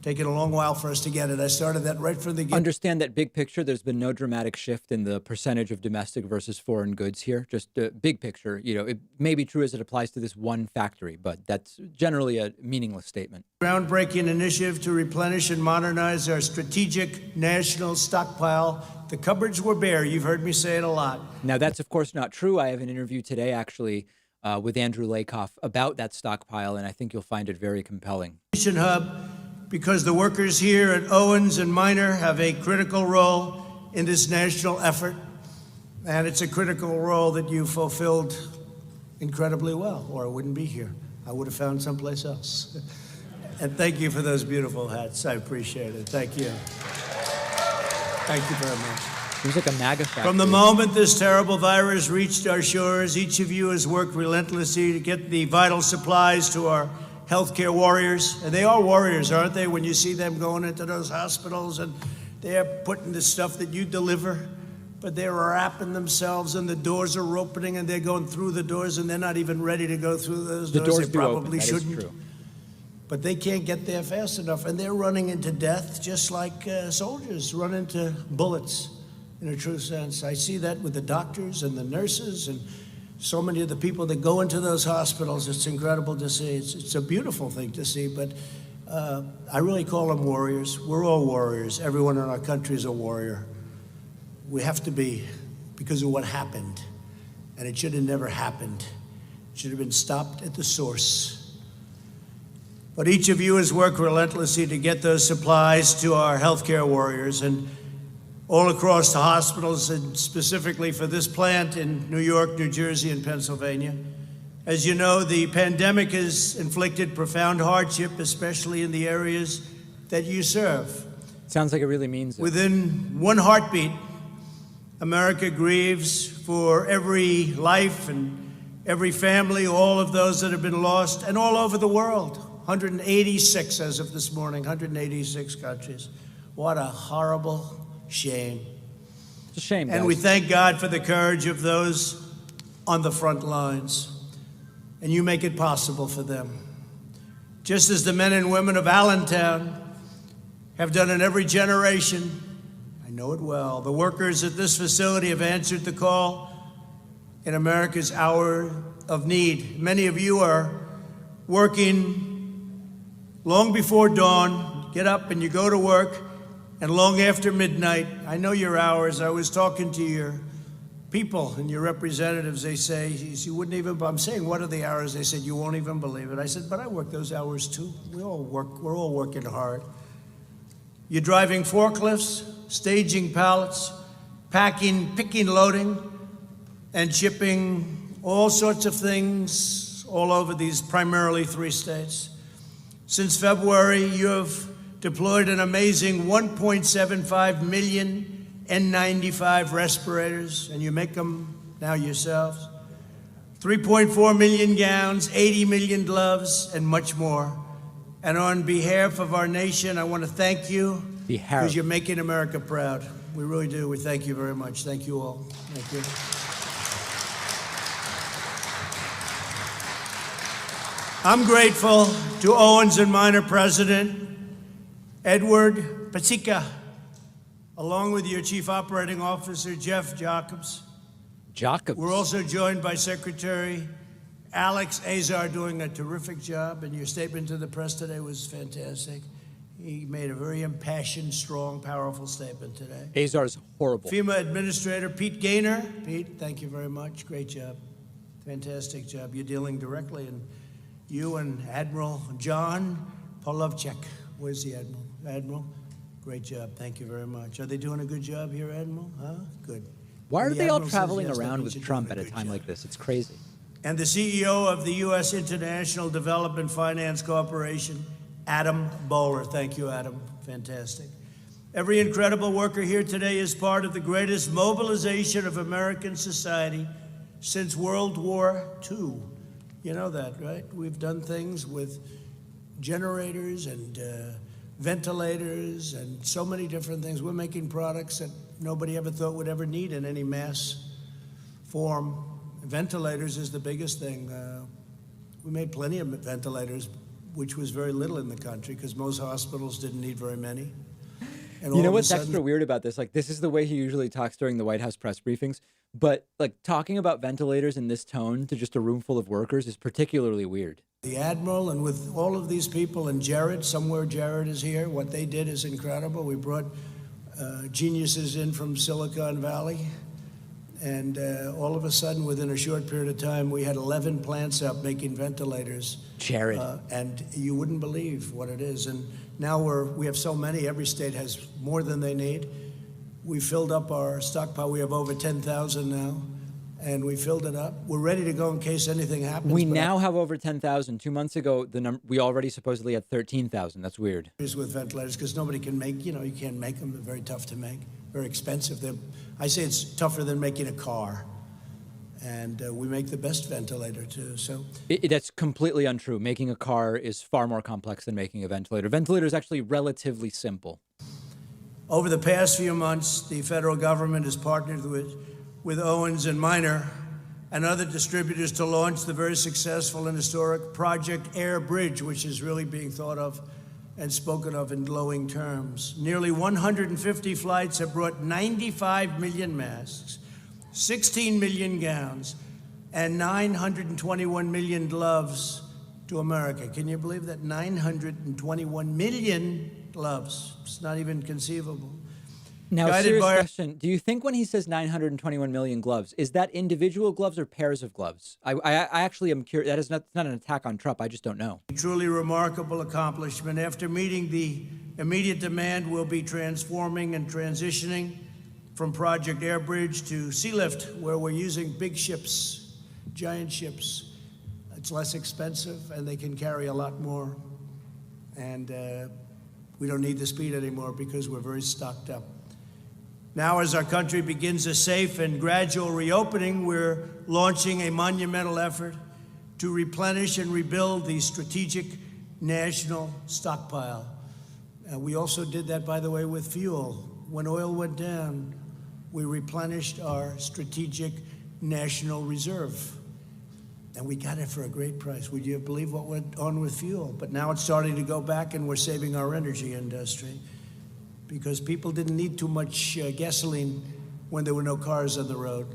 taken a long while for us to get it. I started that right from the beginning. Understand that big picture, there's been no dramatic shift in the percentage of domestic versus foreign goods here. Just big picture, it may be true as it applies to this one factory, but that's generally a meaningless statement. Groundbreaking initiative to replenish and modernize our strategic national stockpile. The cupboards were bare. You've heard me say it a lot. Now, that's of course not true. I have an interview today, actually, with Andrew Lakoff about that stockpile, and I think you'll find it very compelling. Hub, because the workers here at Owens and Minor have a critical role in this national effort, and it's a critical role that you fulfilled incredibly well, or I wouldn't be here. I would have found someplace else. And thank you for those beautiful hats. I appreciate it. Thank you. Thank you very much. It was like a MAGA factory. From the moment this terrible virus reached our shores, each of you has worked relentlessly to get the vital supplies to our healthcare warriors. And they are warriors, aren't they, when you see them going into those hospitals and they're putting the stuff that you deliver, but they're wrapping themselves and the doors are opening and they're going through the doors and they're not even ready to go through those doors. Doors they do probably open. That shouldn't. is true. But they can't get there fast enough, and they're running into death just like soldiers run into bullets, in a true sense. I see that with the doctors and the nurses and so many of the people that go into those hospitals. It's incredible to see. It's a beautiful thing to see, but I really call them warriors. We're all warriors. Everyone in our country is a warrior. We have to be, because of what happened, and it should have never happened. It should have been stopped at the source. But each of you has worked relentlessly to get those supplies to our healthcare warriors and all across the hospitals, and specifically for this plant in New York, New Jersey, and Pennsylvania. As you know, the pandemic has inflicted profound hardship, especially in the areas that you serve. Sounds like it really means it. Within one heartbeat, America grieves for every life and every family, all of those that have been lost, and all over the world. 186 as of this morning, 186 countries. What a horrible shame. It's a shame, guys. And we thank God for the courage of those on the front lines. And you make it possible for them. Just as the men and women of Allentown have done in every generation, I know it well. The workers at this facility have answered the call in America's hour of need. Many of you are working long before dawn, get up and you go to work, and long after midnight. I know your hours. I was talking to your people and your representatives. They say, you wouldn't even, I'm saying, what are the hours? They said, you won't even believe it. I said, but I work those hours too. We all work, we're all working hard. You're driving forklifts, staging pallets, packing, picking, loading, and shipping all sorts of things all over these primarily 3 states. Since February, you have deployed an amazing 1.75 million N95 respirators, and you make them now yourselves. 3.4 million gowns, 80 million gloves, and much more. And on behalf of our nation, I want to thank you because you're making America proud. We really do. We thank you very much. Thank you all. Thank you. I'm grateful to Owens and Minor President Edward Pasica, along with your Chief Operating Officer, Jeff Jacobs. We're also joined by Secretary Alex Azar, doing a terrific job, and your statement to the press today was fantastic. He made a very impassioned, strong, powerful statement today. Azar's horrible. FEMA Administrator Pete Gaynor. Pete, thank you very much. Great job. Fantastic job. You're dealing directly, and you and Admiral John Polovchek. Where's the Admiral? Admiral, great job. Thank you very much. Are they doing a good job here, Admiral? Huh? Good. Why are they all traveling around with Trump at a time like this? It's crazy. And the CEO of the U.S. International Development Finance Corporation, Adam Bowler. Thank you, Adam. Fantastic. Every incredible worker here today is part of the greatest mobilization of American society since World War II. You know that, right? We've done things with generators and ventilators and so many different things. We're making products that nobody ever thought would ever need in any mass form. Ventilators is the biggest thing. We made plenty of ventilators which was very little in the country because most hospitals didn't need very many. And You all know of a what's sudden, extra weird about this? Like, this is the way he usually talks during the White House press briefings. But like talking about ventilators in this tone to just a room full of workers is particularly weird. the Admiral and with all of these people and Jared, somewhere Jared is here, what they did is incredible. We brought geniuses in from Silicon Valley. And all of a sudden, within a short period of time, we had 11 plants up making ventilators. Jared. And you wouldn't believe what it is. And now we have so many, every state has more than they need. We filled up our stockpile. We have over 10,000 now. And we filled it up. We're ready to go in case anything happens. We now have over 10,000. 2 months ago, we already supposedly had 13,000. That's weird. With ventilators, because nobody can make, you can't make them. They're very tough to make, very expensive. I say it's tougher than making a car. And we make the best ventilator, too. So That's completely untrue. Making a car is far more complex than making a ventilator. Ventilator is actually relatively simple. over the past few months, the federal government has partnered with Owens and Minor and other distributors to launch the very successful and historic Project Air Bridge, which is really being thought of and spoken of in glowing terms. Nearly 150 flights have brought 95 million masks, 16 million gowns, and 921 million gloves to America. Can you believe that? 921 million gloves. It's not even conceivable. Now, Guided serious by- question. Do you think when he says 921 million gloves, is that individual gloves or pairs of gloves? I actually am curious. That is not an attack on Trump. I just don't know. A truly remarkable accomplishment. After meeting the immediate demand, we'll be transforming and transitioning from Project Air Bridge to Sea Lift, where we're using big ships, giant ships. It's less expensive, and they can carry a lot more. And we don't need the speed anymore because we're very stocked up. Now, as our country begins a safe and gradual reopening, we're launching a monumental effort to replenish and rebuild the strategic national stockpile. We also did that, by the way, with fuel. When oil went down, we replenished our strategic national reserve. And we got it for a great price. Would you believe what went on with fuel? But now it's starting to go back, and we're saving our energy industry, because people didn't need too much gasoline when there were no cars on the road.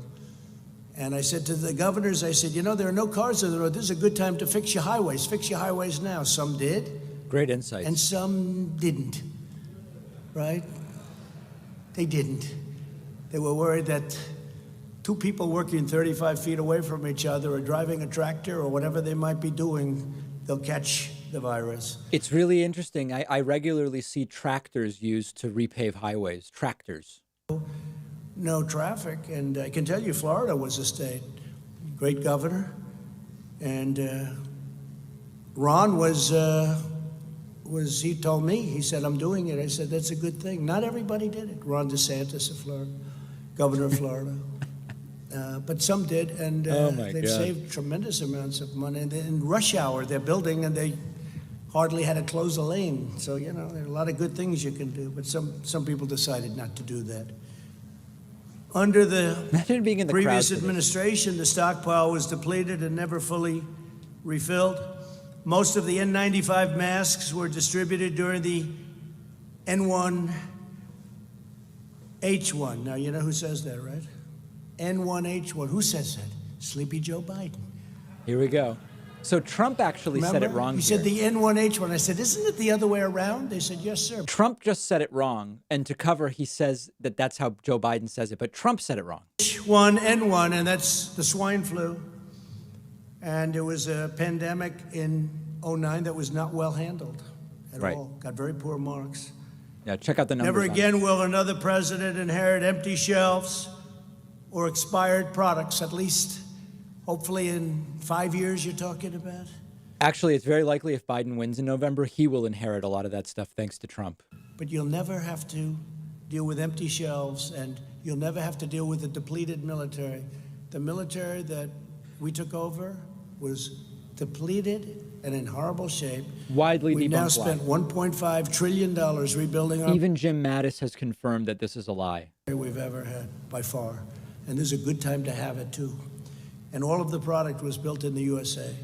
And I said to the governors, I said, there are no cars on the road. This is a good time to fix your highways. Fix your highways now. Some did. Great insight. And some didn't, right? They didn't. They were worried that two people working 35 feet away from each other or driving a tractor or whatever they might be doing, they'll catch the virus. It's really interesting. I regularly see tractors used to repave highways. Tractors. No traffic, and I can tell you Florida was a state. Great governor. And Ron he told me, he said, I'm doing it. I said, that's a good thing. Not everybody did it. Ron DeSantis of Florida, governor of Florida. But some did, and they've saved tremendous amounts of money. And in rush hour, they're building, and they hardly had to close a lane. So, there are a lot of good things you can do, but some people decided not to do that. Under Imagine being in the previous crowd for this. administration, the stockpile was depleted and never fully refilled. Most of the N95 masks were distributed during the N1H1. Now, you know who says that, right? N1H1. Who says that? Sleepy Joe Biden. Here we go. So Trump actually said it wrong. He said the N1H1. I said, isn't it the other way around? They said, yes, sir. Trump just said it wrong. And to cover, he says that that's how Joe Biden says it. But Trump said it wrong. H1N1, and that's the swine flu. And it was a pandemic in 2009 that was not well handled at all. Got very poor marks. Yeah, check out the numbers. Never on again it. will another president inherit empty shelves or expired products, at least, hopefully in 5 years you're talking about. Actually, it's very likely if Biden wins in November, he will inherit a lot of that stuff thanks to Trump. But you'll never have to deal with empty shelves, and you'll never have to deal with the depleted military. The military that we took over was depleted and in horrible shape. Widely We've now debunked spent lie. $1.5 trillion rebuilding our Even Jim Mattis has confirmed that this is a lie. we've ever had, by far. And this is a good time to have it, too. And all of the product was built in the USA.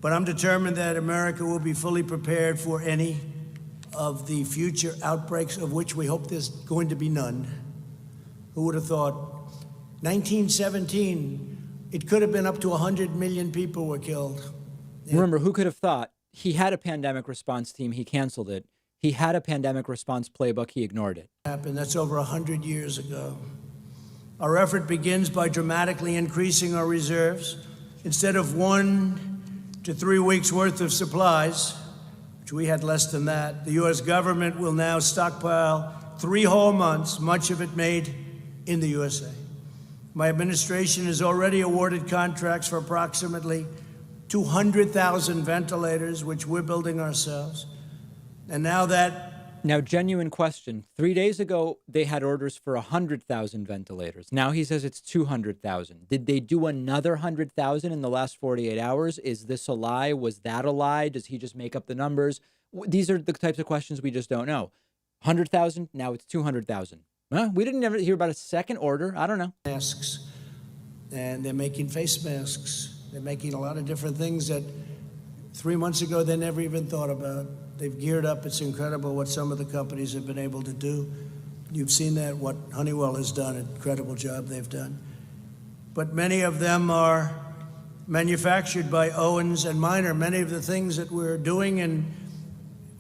But I'm determined that America will be fully prepared for any of the future outbreaks, of which we hope there's going to be none. Who would have thought? 1917, it could have been up to 100 million people were killed. Remember, who could have thought? He had a pandemic response team. He canceled it. He had a pandemic response playbook. He ignored it. That's over 100 years ago. Our effort begins by dramatically increasing our reserves. Instead of 1 to 3 weeks worth of supplies, which we had less than that, the U.S. government will now stockpile 3 whole months, much of it made in the USA. My administration has already awarded contracts for approximately 200,000 ventilators, which we're building ourselves. And now, genuine question. 3 days ago, they had orders for 100,000 ventilators. Now he says it's 200,000. Did they do another 100,000 in the last 48 hours? Is this a lie? Was that a lie? Does he just make up the numbers? These are the types of questions we just don't know. 100,000, now it's 200,000. We didn't ever hear about a second order. I don't know. Masks, and they're making face masks. They're making a lot of different things that 3 months ago they never even thought about. They've geared up. It's incredible what some of the companies have been able to do. You've seen that, what Honeywell has done, an incredible job they've done. But many of them are manufactured by Owens and Minor. Many of the things that we're doing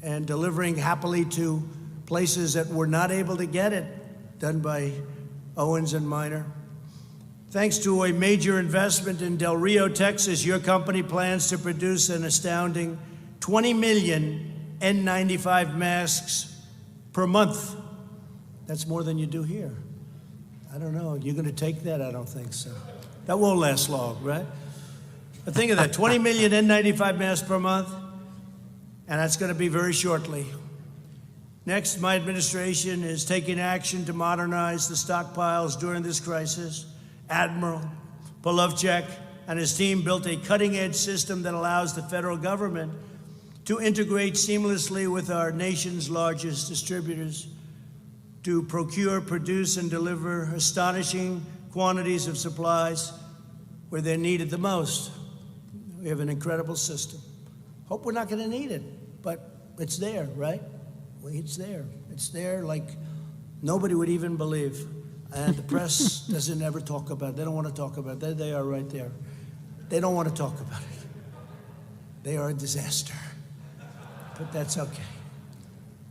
and delivering happily to places that were not able to get it, done by Owens and Minor. Thanks to a major investment in Del Rio, Texas, your company plans to produce an astounding 20 million N95 masks per month. That's more than you do here. I don't know. You're going to take that? I don't think so. That won't last long, right? But think of that, 20 million N95 masks per month, and that's going to be very shortly. Next, my administration is taking action to modernize the stockpiles during this crisis. Admiral Polovchek and his team built a cutting-edge system that allows the federal government to integrate seamlessly with our nation's largest distributors to procure, produce, and deliver astonishing quantities of supplies where they're needed the most. We have an incredible system. Hope we're not going to need it, but it's there, right? It's there. It's there like nobody would even believe. And the press doesn't ever talk about it. They don't want to talk about it. There they are right there. They don't want to talk about it. They are a disaster. But that's okay.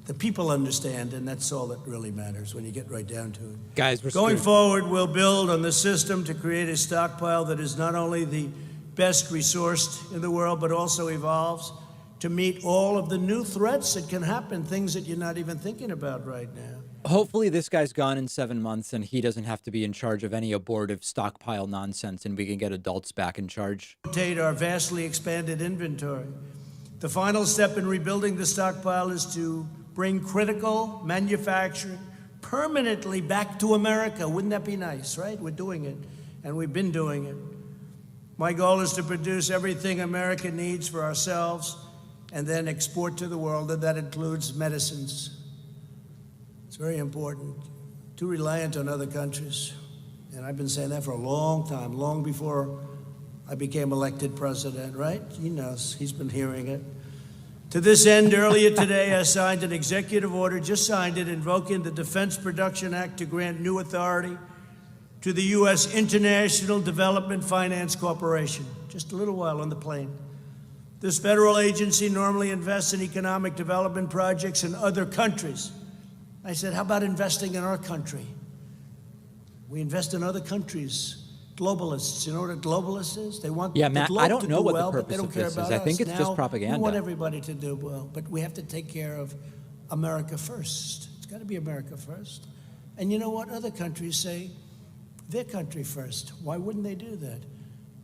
The people understand, and that's all that really matters when you get right down to it. Guys, we're going screwed. forward, we'll build on the system to create a stockpile that is not only the best resourced in the world, but also evolves to meet all of the new threats that can happen, things that you're not even thinking about right now. Hopefully this guy's gone in 7 months and he doesn't have to be in charge of any abortive stockpile nonsense and we can get adults back in charge. Our vastly expanded inventory. The final step in rebuilding the stockpile is to bring critical manufacturing permanently back to America. Wouldn't that be nice, right? We're doing it, and we've been doing it. My goal is to produce everything America needs for ourselves and then export to the world, and that includes medicines. It's very important. Too reliant on other countries. And I've been saying that for a long time, long before I became elected president, right? He knows. He's been hearing it. To this end, earlier today, I signed an executive order, just signed it, invoking the Defense Production Act to grant new authority to the U.S. International Development Finance Corporation. Just a little while on the plane. This federal agency normally invests in economic development projects in other countries. I said, how about investing in our country? We invest in other countries. Globalists, you know what a globalist is? They want yeah, Matt, the I don't to know do what well, the but they purpose don't of this care is. about I think us. it's Now, just propaganda. We want everybody to do well, but we have to take care of America first. It's got to be America first. And you know what? Other countries say their country first. Why wouldn't they do that?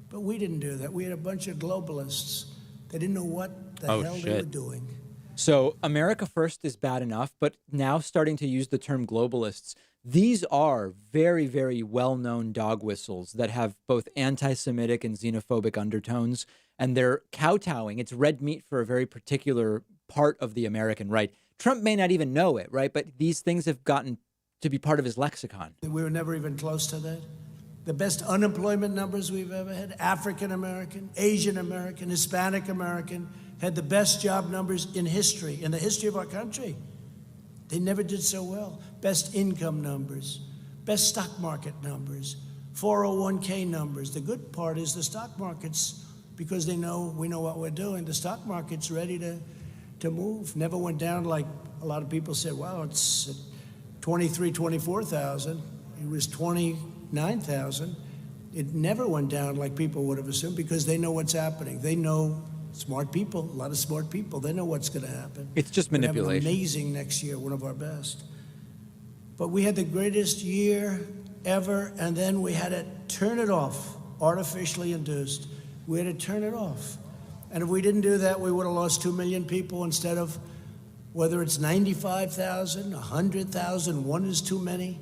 But we didn't do that. We had a bunch of globalists. They didn't know what the hell they were doing. So America first is bad enough, but now starting to use the term globalists, these are very, very well-known dog whistles that have both anti-Semitic and xenophobic undertones, and they're kowtowing. It's red meat for a very particular part of the American right. Trump may not even know it, right? But these things have gotten to be part of his lexicon. We were never even close to that. the best unemployment numbers we've ever had. African American, Asian American, Hispanic American had the best job numbers in history, in the history of our country. They never did so well. Best income numbers, best stock market numbers, 401k numbers. The good part is the stock markets, because we know what we're doing. The stock market's ready to move. Never went down like a lot of people said, wow, it's at 23, 24,000. It was 29,000. It never went down like people would have assumed, because they know what's happening. They know, smart people, a lot of smart people, they know what's going to happen. It's just manipulation. We're gonna have an amazing next year, one of our best. But we had the greatest year ever, and then we had to turn it off, artificially induced. We had to turn it off. And if we didn't do that, we would have lost 2 million people instead of, whether it's 95,000, 100,000, one is too many.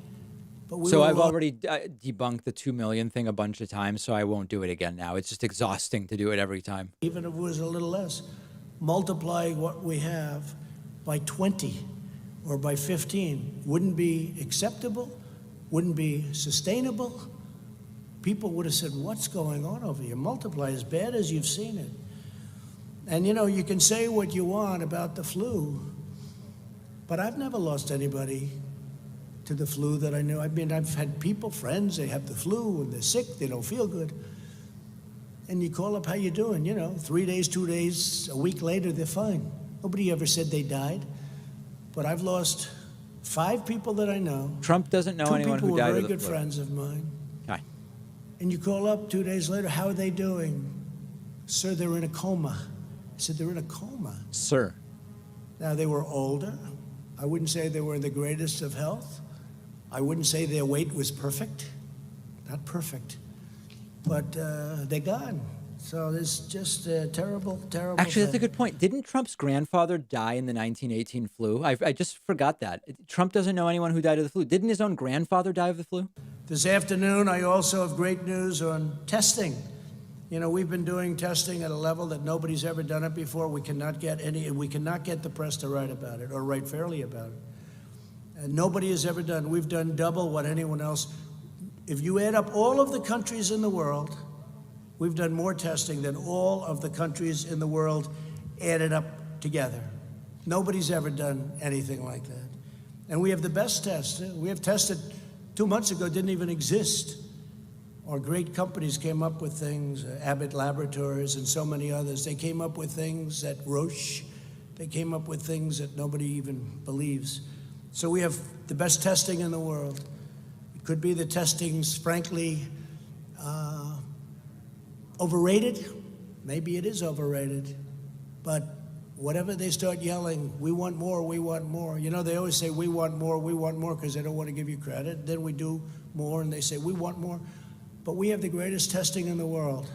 But So I've already debunked the 2 million thing a bunch of times, so I won't do it again now. It's just exhausting to do it every time. Even if it was a little less, multiply what we have by 20 or by 15 wouldn't be acceptable, wouldn't be sustainable. People would have said, what's going on over here? Multiply as bad as you've seen it. And you know, you can say what you want about the flu, but I've never lost anybody to the flu that I knew. I mean, I've had people, friends, they have the flu and they're sick, they don't feel good. And you call up, how you doing? You know, 3 days, 2 days, a week later, they're fine. Nobody ever said they died. But I've lost 5 people that I know. Trump doesn't know 2 anyone people who were died very of the good flu. friends of mine. Okay. And you call up 2 days later, how are they doing? Sir, they're in a coma. I said, they're in a coma. Sir. Now, they were older. I wouldn't say they were in the greatest of health. I wouldn't say their weight was perfect. Not perfect. But they're gone. So it's just a terrible, terrible Actually, that's a thing. good point. Didn't Trump's grandfather die in the 1918 flu? I just forgot that. Trump doesn't know anyone who died of the flu. Didn't his own grandfather die of the flu? This afternoon, I also have great news on testing. You know, we've been doing testing at a level that nobody's ever done it before. We cannot get the press to write about it or write fairly about it. And nobody has ever done. We've done double what anyone else. If you add up all of the countries in the world, we've done more testing than all of the countries in the world added up together. Nobody's ever done anything like that. And we have the best tests. We have tests that 2 months ago didn't even exist. Our great companies came up with things, Abbott Laboratories and so many others. They came up with things at Roche. They came up with things that nobody even believes. So we have the best testing in the world. It could be the testing's, frankly, overrated. Maybe it is overrated. But whatever they start yelling, we want more, we want more. You know, they always say, we want more, because they don't want to give you credit. Then we do more, and they say, we want more. But we have the greatest testing in the world.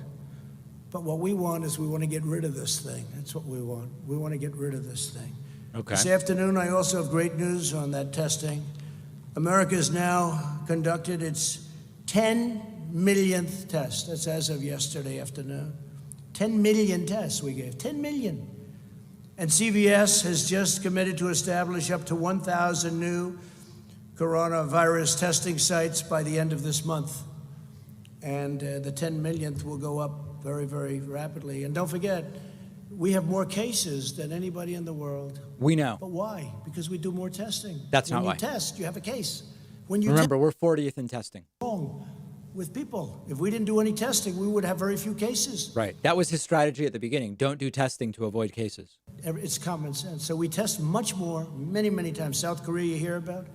But what we want is we want to get rid of this thing. That's what we want. We want to get rid of this thing. Okay. This afternoon, I also have great news on that testing. America has now conducted its 10 millionth test. That's as of yesterday afternoon. 10 million tests we gave, 10 million. And CVS has just committed to establish up to 1,000 new coronavirus testing sites by the end of this month. And the 10 millionth will go up very, very rapidly. And don't forget, we have more cases than anybody in the world. We know. But why? Because we do more testing. That's not why. When you test, you have a case. When you Remember, we're 40th in testing. wrong with people. If we didn't do any testing, we would have very few cases. Right. That was his strategy at the beginning. Don't do testing to avoid cases. It's common sense. So we test much more, many, many times. South Korea, you hear about?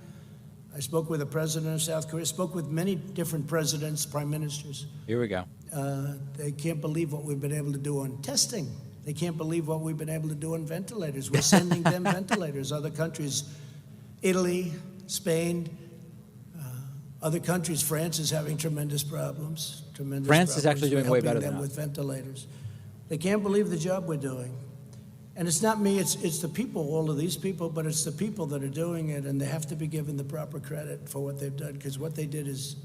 I spoke with the president of South Korea, spoke with many different presidents, prime ministers. Here we go. They can't believe what we've been able to do on testing. They can't believe what we've been able to do on ventilators. We're sending them ventilators. Other countries, Italy, Spain, other countries, France is having tremendous problems. France is actually doing We're way helping better them than with us. ventilators. They can't believe the job we're doing. And it's not me, it's the people, all of these people, but it's the people that are doing it, and they have to be given the proper credit for what they've done, because what they did is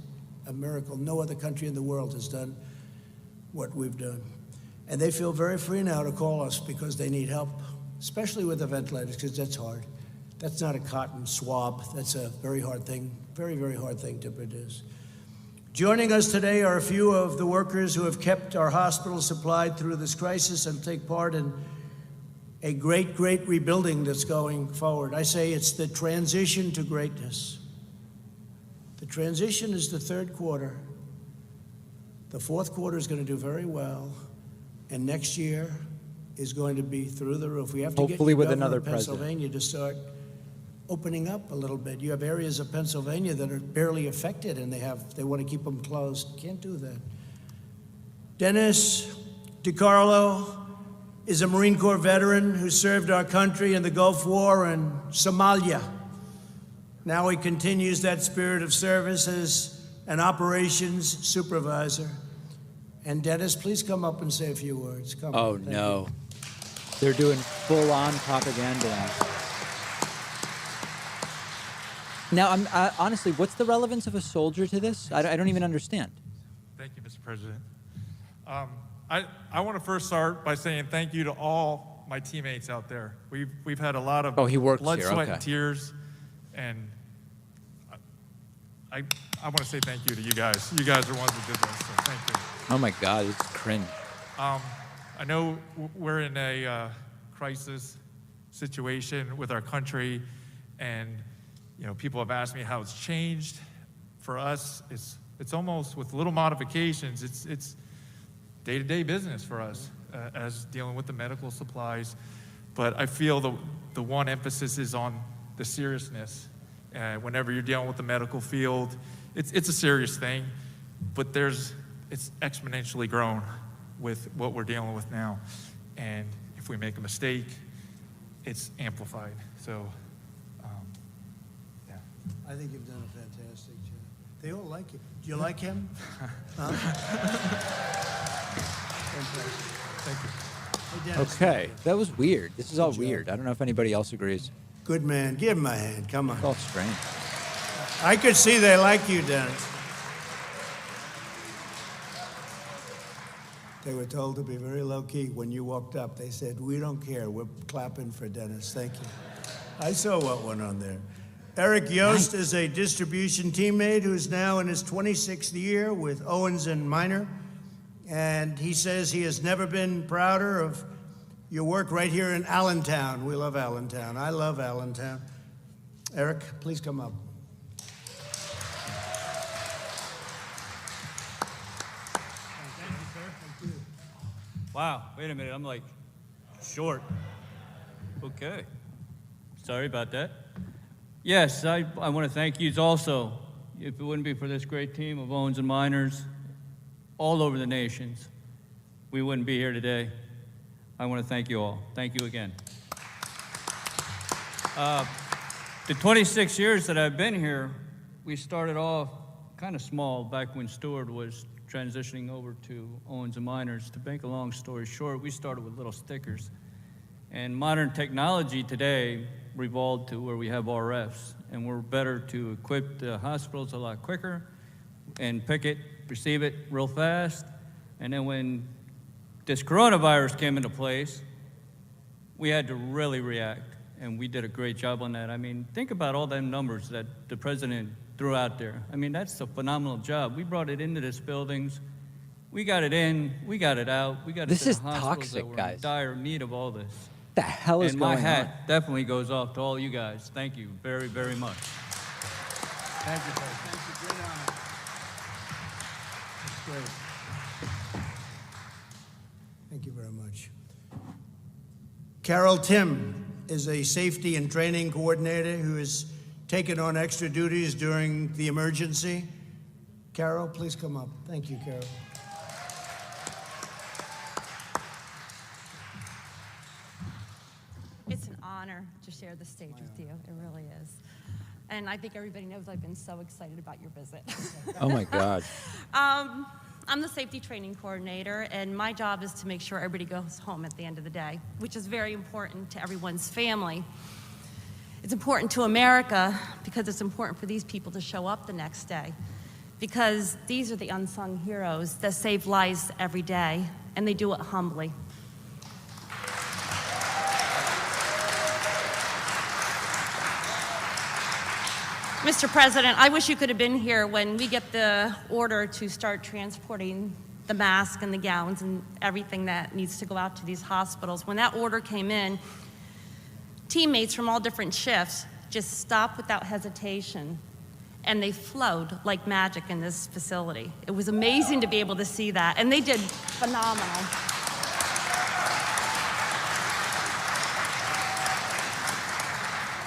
a miracle. No other country in the world has done what we've done. And they feel very free now to call us because they need help, especially with the ventilators, because that's hard. That's not a cotton swab. That's a very hard thing, very, very hard thing to produce. Joining us today are a few of the workers who have kept our hospitals supplied through this crisis and take part in a great, great rebuilding that's going forward. I say it's the transition to greatness. The transition is the third quarter. The fourth quarter is going to do very well, and next year is going to be through the roof. We have to Hopefully get with the governor another of Pennsylvania to start opening up a little bit. You have areas of Pennsylvania that are barely affected, and they want to keep them closed. Can't do that. Dennis DiCarlo is a Marine Corps veteran who served our country in the Gulf War and Somalia. Now he continues that spirit of service as an operations supervisor. And Dennis, please come up and say a few words. Come Oh, on. Thank no. you. They're doing full-on propaganda now. Now, honestly, what's the relevance of a soldier to this? I don't even understand. Thank you, Mr. President. I want to first start by saying thank you to all my teammates out there. We've had a lot of He works blood, here, sweat, okay. and tears, and I want to say thank you to you guys. You guys are ones who did this, so thank you. Oh, my God, it's cringe. I know we're in a crisis situation with our country, and people have asked me how it's changed. For us, it's almost with little modifications. It's day-to-day business for us as dealing with the medical supplies. But I feel the one emphasis is on the seriousness. Whenever you're dealing with the medical field, it's a serious thing, but it's exponentially grown with what we're dealing with now. And if we make a mistake, it's amplified. So, yeah. I think you've done a fantastic job. They all like you. Do you like him? Huh? Fantastic. Thank you. Hey, Dennis, Okay, that was weird. This is all job. weird. I don't know if anybody else agrees. good man. Give him a hand. Come on. It's all strange. I could see they like you, Dennis. They were told to be very low-key when you walked up. They said, "We don't care. We're clapping for Dennis." Thank you. I saw what went on there. Eric Yost is a distribution teammate who's now in his 26th year with Owens & Minor. And he says he has never been prouder of your work right here in Allentown. We love Allentown. I love Allentown. Eric, please come up. Wow, wait a minute, I'm like short. Okay, sorry about that. Yes, I want to thank you also. If it wouldn't be for this great team of Owens and Miners all over the nations, we wouldn't be here today. I want to thank you all. Thank you again. The 26 years that I've been here, we started off kind of small back when Stewart was transitioning over to Owens and Miners. To make a long story short, we started with little stickers. And modern technology today revolved to where we have RFs, and we're better to equip the hospitals a lot quicker and pick it, receive it real fast. And then when this coronavirus came into place, we had to really react, and we did a great job on that. I mean, think about all them numbers that the president threw out there. I mean, that's a phenomenal job. We brought it into this buildings. We got it in, we got it out. We got it This to is the hospitals toxic, that were guys. in dire need of all this. What the hell is And going my hat on? definitely goes off to all you guys. Thank you very, very much. Thank you, folks. Thank you. Great honor. That's great. Thank you very much. Carol Tim is a safety and training coordinator who has taken on extra duties during the emergency. Carol, please come up. Thank you, Carol. It's an honor to share the stage with you. It really is. And I think everybody knows I've been so excited about your visit. Oh, my God. I'm the safety training coordinator, and my job is to make sure everybody goes home at the end of the day, which is very important to everyone's family. It's important to America because it's important for these people to show up the next day, because these are the unsung heroes that save lives every day, and they do it humbly. Mr. President, I wish you could have been here when we get the order to start transporting the masks and the gowns and everything that needs to go out to these hospitals. When that order came in, teammates from all different shifts just stopped without hesitation, and they flowed like magic in this facility. It was amazing to be able to see that, and they did phenomenal.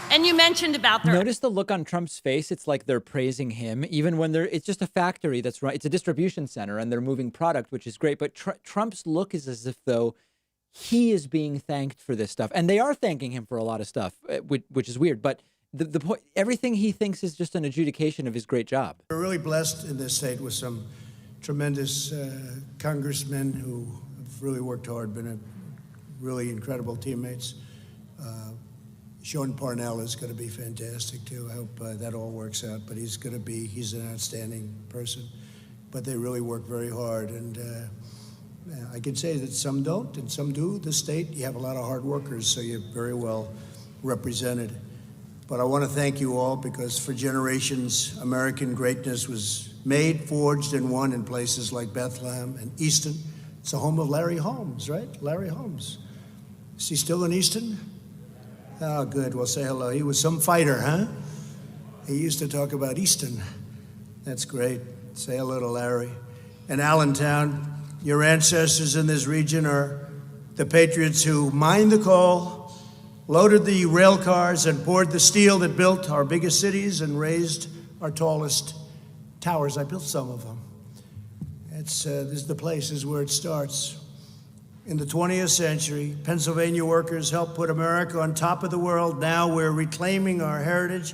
And you mentioned about their... Notice the look on Trump's face. It's like they're praising him, even when it's just a factory that's right. It's a distribution center and they're moving product, which is great. But Trump's look is as if though he is being thanked for this stuff. And they are thanking him for a lot of stuff, which is weird. But the point, everything he thinks is just an adjudication of his great job. We're really blessed in this state with some tremendous congressmen who have really worked hard, been really incredible teammates. Sean Parnell is going to be fantastic, too. I hope that all works out. But he's an outstanding person. But they really work very hard. And I can say that some don't and some do. This state, you have a lot of hard workers, so you're very well represented. But I want to thank you all because for generations, American greatness was made, forged, and won in places like Bethlehem and Easton. It's the home of Larry Holmes, right? Larry Holmes. Is he still in Easton? Oh, good. Well, say hello. He was some fighter, huh? He used to talk about Easton. That's great. Say hello to Larry. And Allentown, your ancestors in this region are the patriots who mined the coal, loaded the rail cars, and poured the steel that built our biggest cities and raised our tallest towers. I built some of them. This is the place, this is where it starts. In the 20th century, Pennsylvania workers helped put America on top of the world. Now we're reclaiming our heritage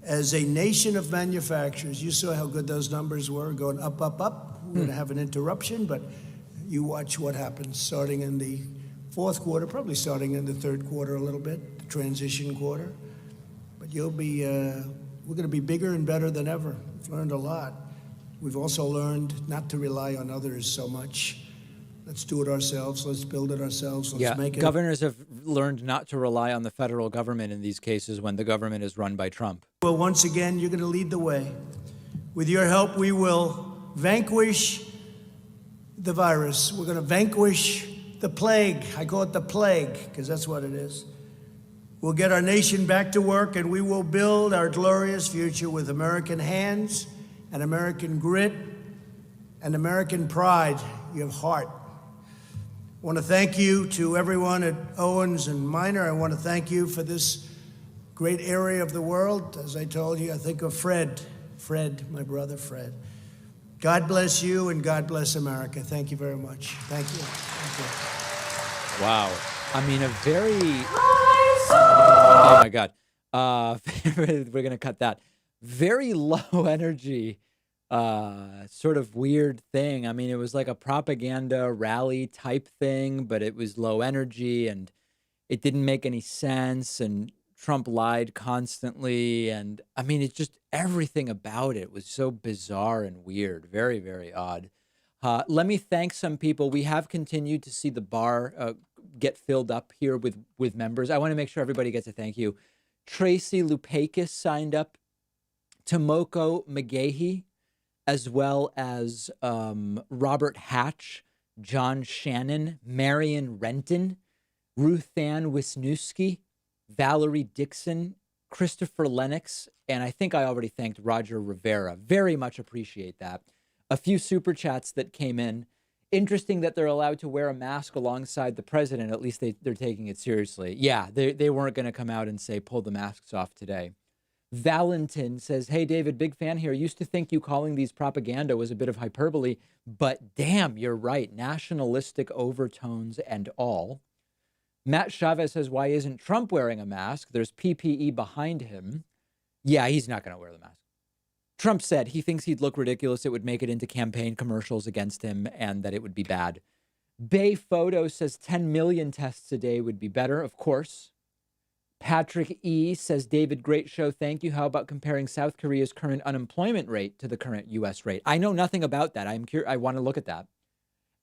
as a nation of manufacturers. You saw how good those numbers were, going up, up, up. We're going to have an interruption, but you watch what happens starting in the fourth quarter, probably starting in the third quarter a little bit, the transition quarter. But we're going to be bigger and better than ever. We've learned a lot. We've also learned not to rely on others so much. Let's do it ourselves. Let's build it ourselves. Let's make it. Governors have learned not to rely on the federal government in these cases when the government is run by Trump. Well, once again, you're going to lead the way. With your help, we will vanquish the virus. We're going to vanquish the plague. I call it the plague because that's what it is. We'll get our nation back to work, and we will build our glorious future with American hands and American grit and American pride. You have heart. I want to thank you to everyone at Owens and Minor. I want to thank you for this great area of the world. As I told you, I think of Fred, my brother Fred. God bless you and God bless America. Thank you very much. Thank you. Thank you. Wow. I mean, a very... Oh, my God. We're going to cut that. Very low energy sort of weird thing. I mean, it was like a propaganda rally type thing, but it was low energy and it didn't make any sense. And Trump lied constantly. And I mean, it's just everything about it was so bizarre and weird. Very, very odd. Let me thank some people. We have continued to see the bar get filled up here with members. I want to make sure everybody gets a thank you. Tracy Lupakis signed up. Tomoko McGahee, as well as Robert Hatch, John Shannon, Marion Renton, Ruth Ann Wisniewski, Valerie Dixon, Christopher Lennox, and I think I already thanked Roger Rivera. Very much appreciate that. A few super chats that came in. Interesting that they're allowed to wear a mask alongside the president. At least they're taking it seriously. Yeah, they weren't going to come out and say, pull the masks off today. Valentin says, hey, David, big fan here. Used to think you calling these propaganda was a bit of hyperbole, but damn, you're right. Nationalistic overtones and all. Matt Chavez says, why isn't Trump wearing a mask? There's PPE behind him. Yeah, he's not going to wear the mask. Trump said he thinks he'd look ridiculous. It would make it into campaign commercials against him and that it would be bad. Bay Photo says 10 million tests a day would be better, of course. Patrick E. says, David, great show. Thank you. How about comparing South Korea's current unemployment rate to the current U.S. rate? I know nothing about that. I'm curious. I want to look at that.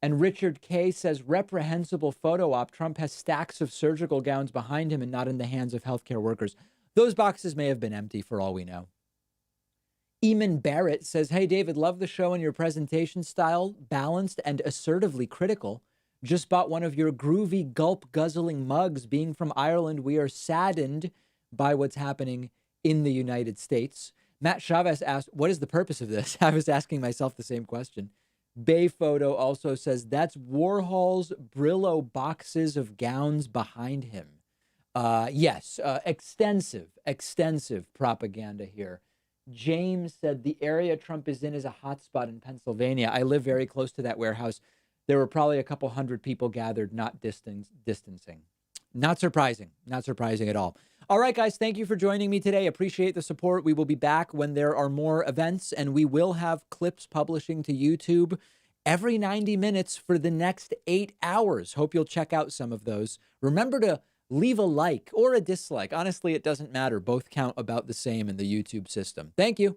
And Richard K. says, reprehensible photo op. Trump has stacks of surgical gowns behind him and not in the hands of healthcare workers. Those boxes may have been empty for all we know. Eamon Barrett says, hey, David, love the show and your presentation style, balanced and assertively critical. Just bought one of your groovy gulp guzzling mugs. Being from Ireland, we are saddened by what's happening in the United States. Matt Chavez asked, what is the purpose of this? I was asking myself the same question. Bay Photo also says that's Warhol's Brillo boxes of gowns behind him. Yes, extensive propaganda here. James said the area Trump is in is a hotspot in Pennsylvania. I live very close to that warehouse. There were probably a couple hundred people gathered, not distancing. Not surprising at all. All right, guys, thank you for joining me today. Appreciate the support. We will be back when there are more events, and we will have clips publishing to YouTube every 90 minutes for the next 8 hours. Hope you'll check out some of those. Remember to leave a like or a dislike. Honestly, it doesn't matter. Both count about the same in the YouTube system. Thank you.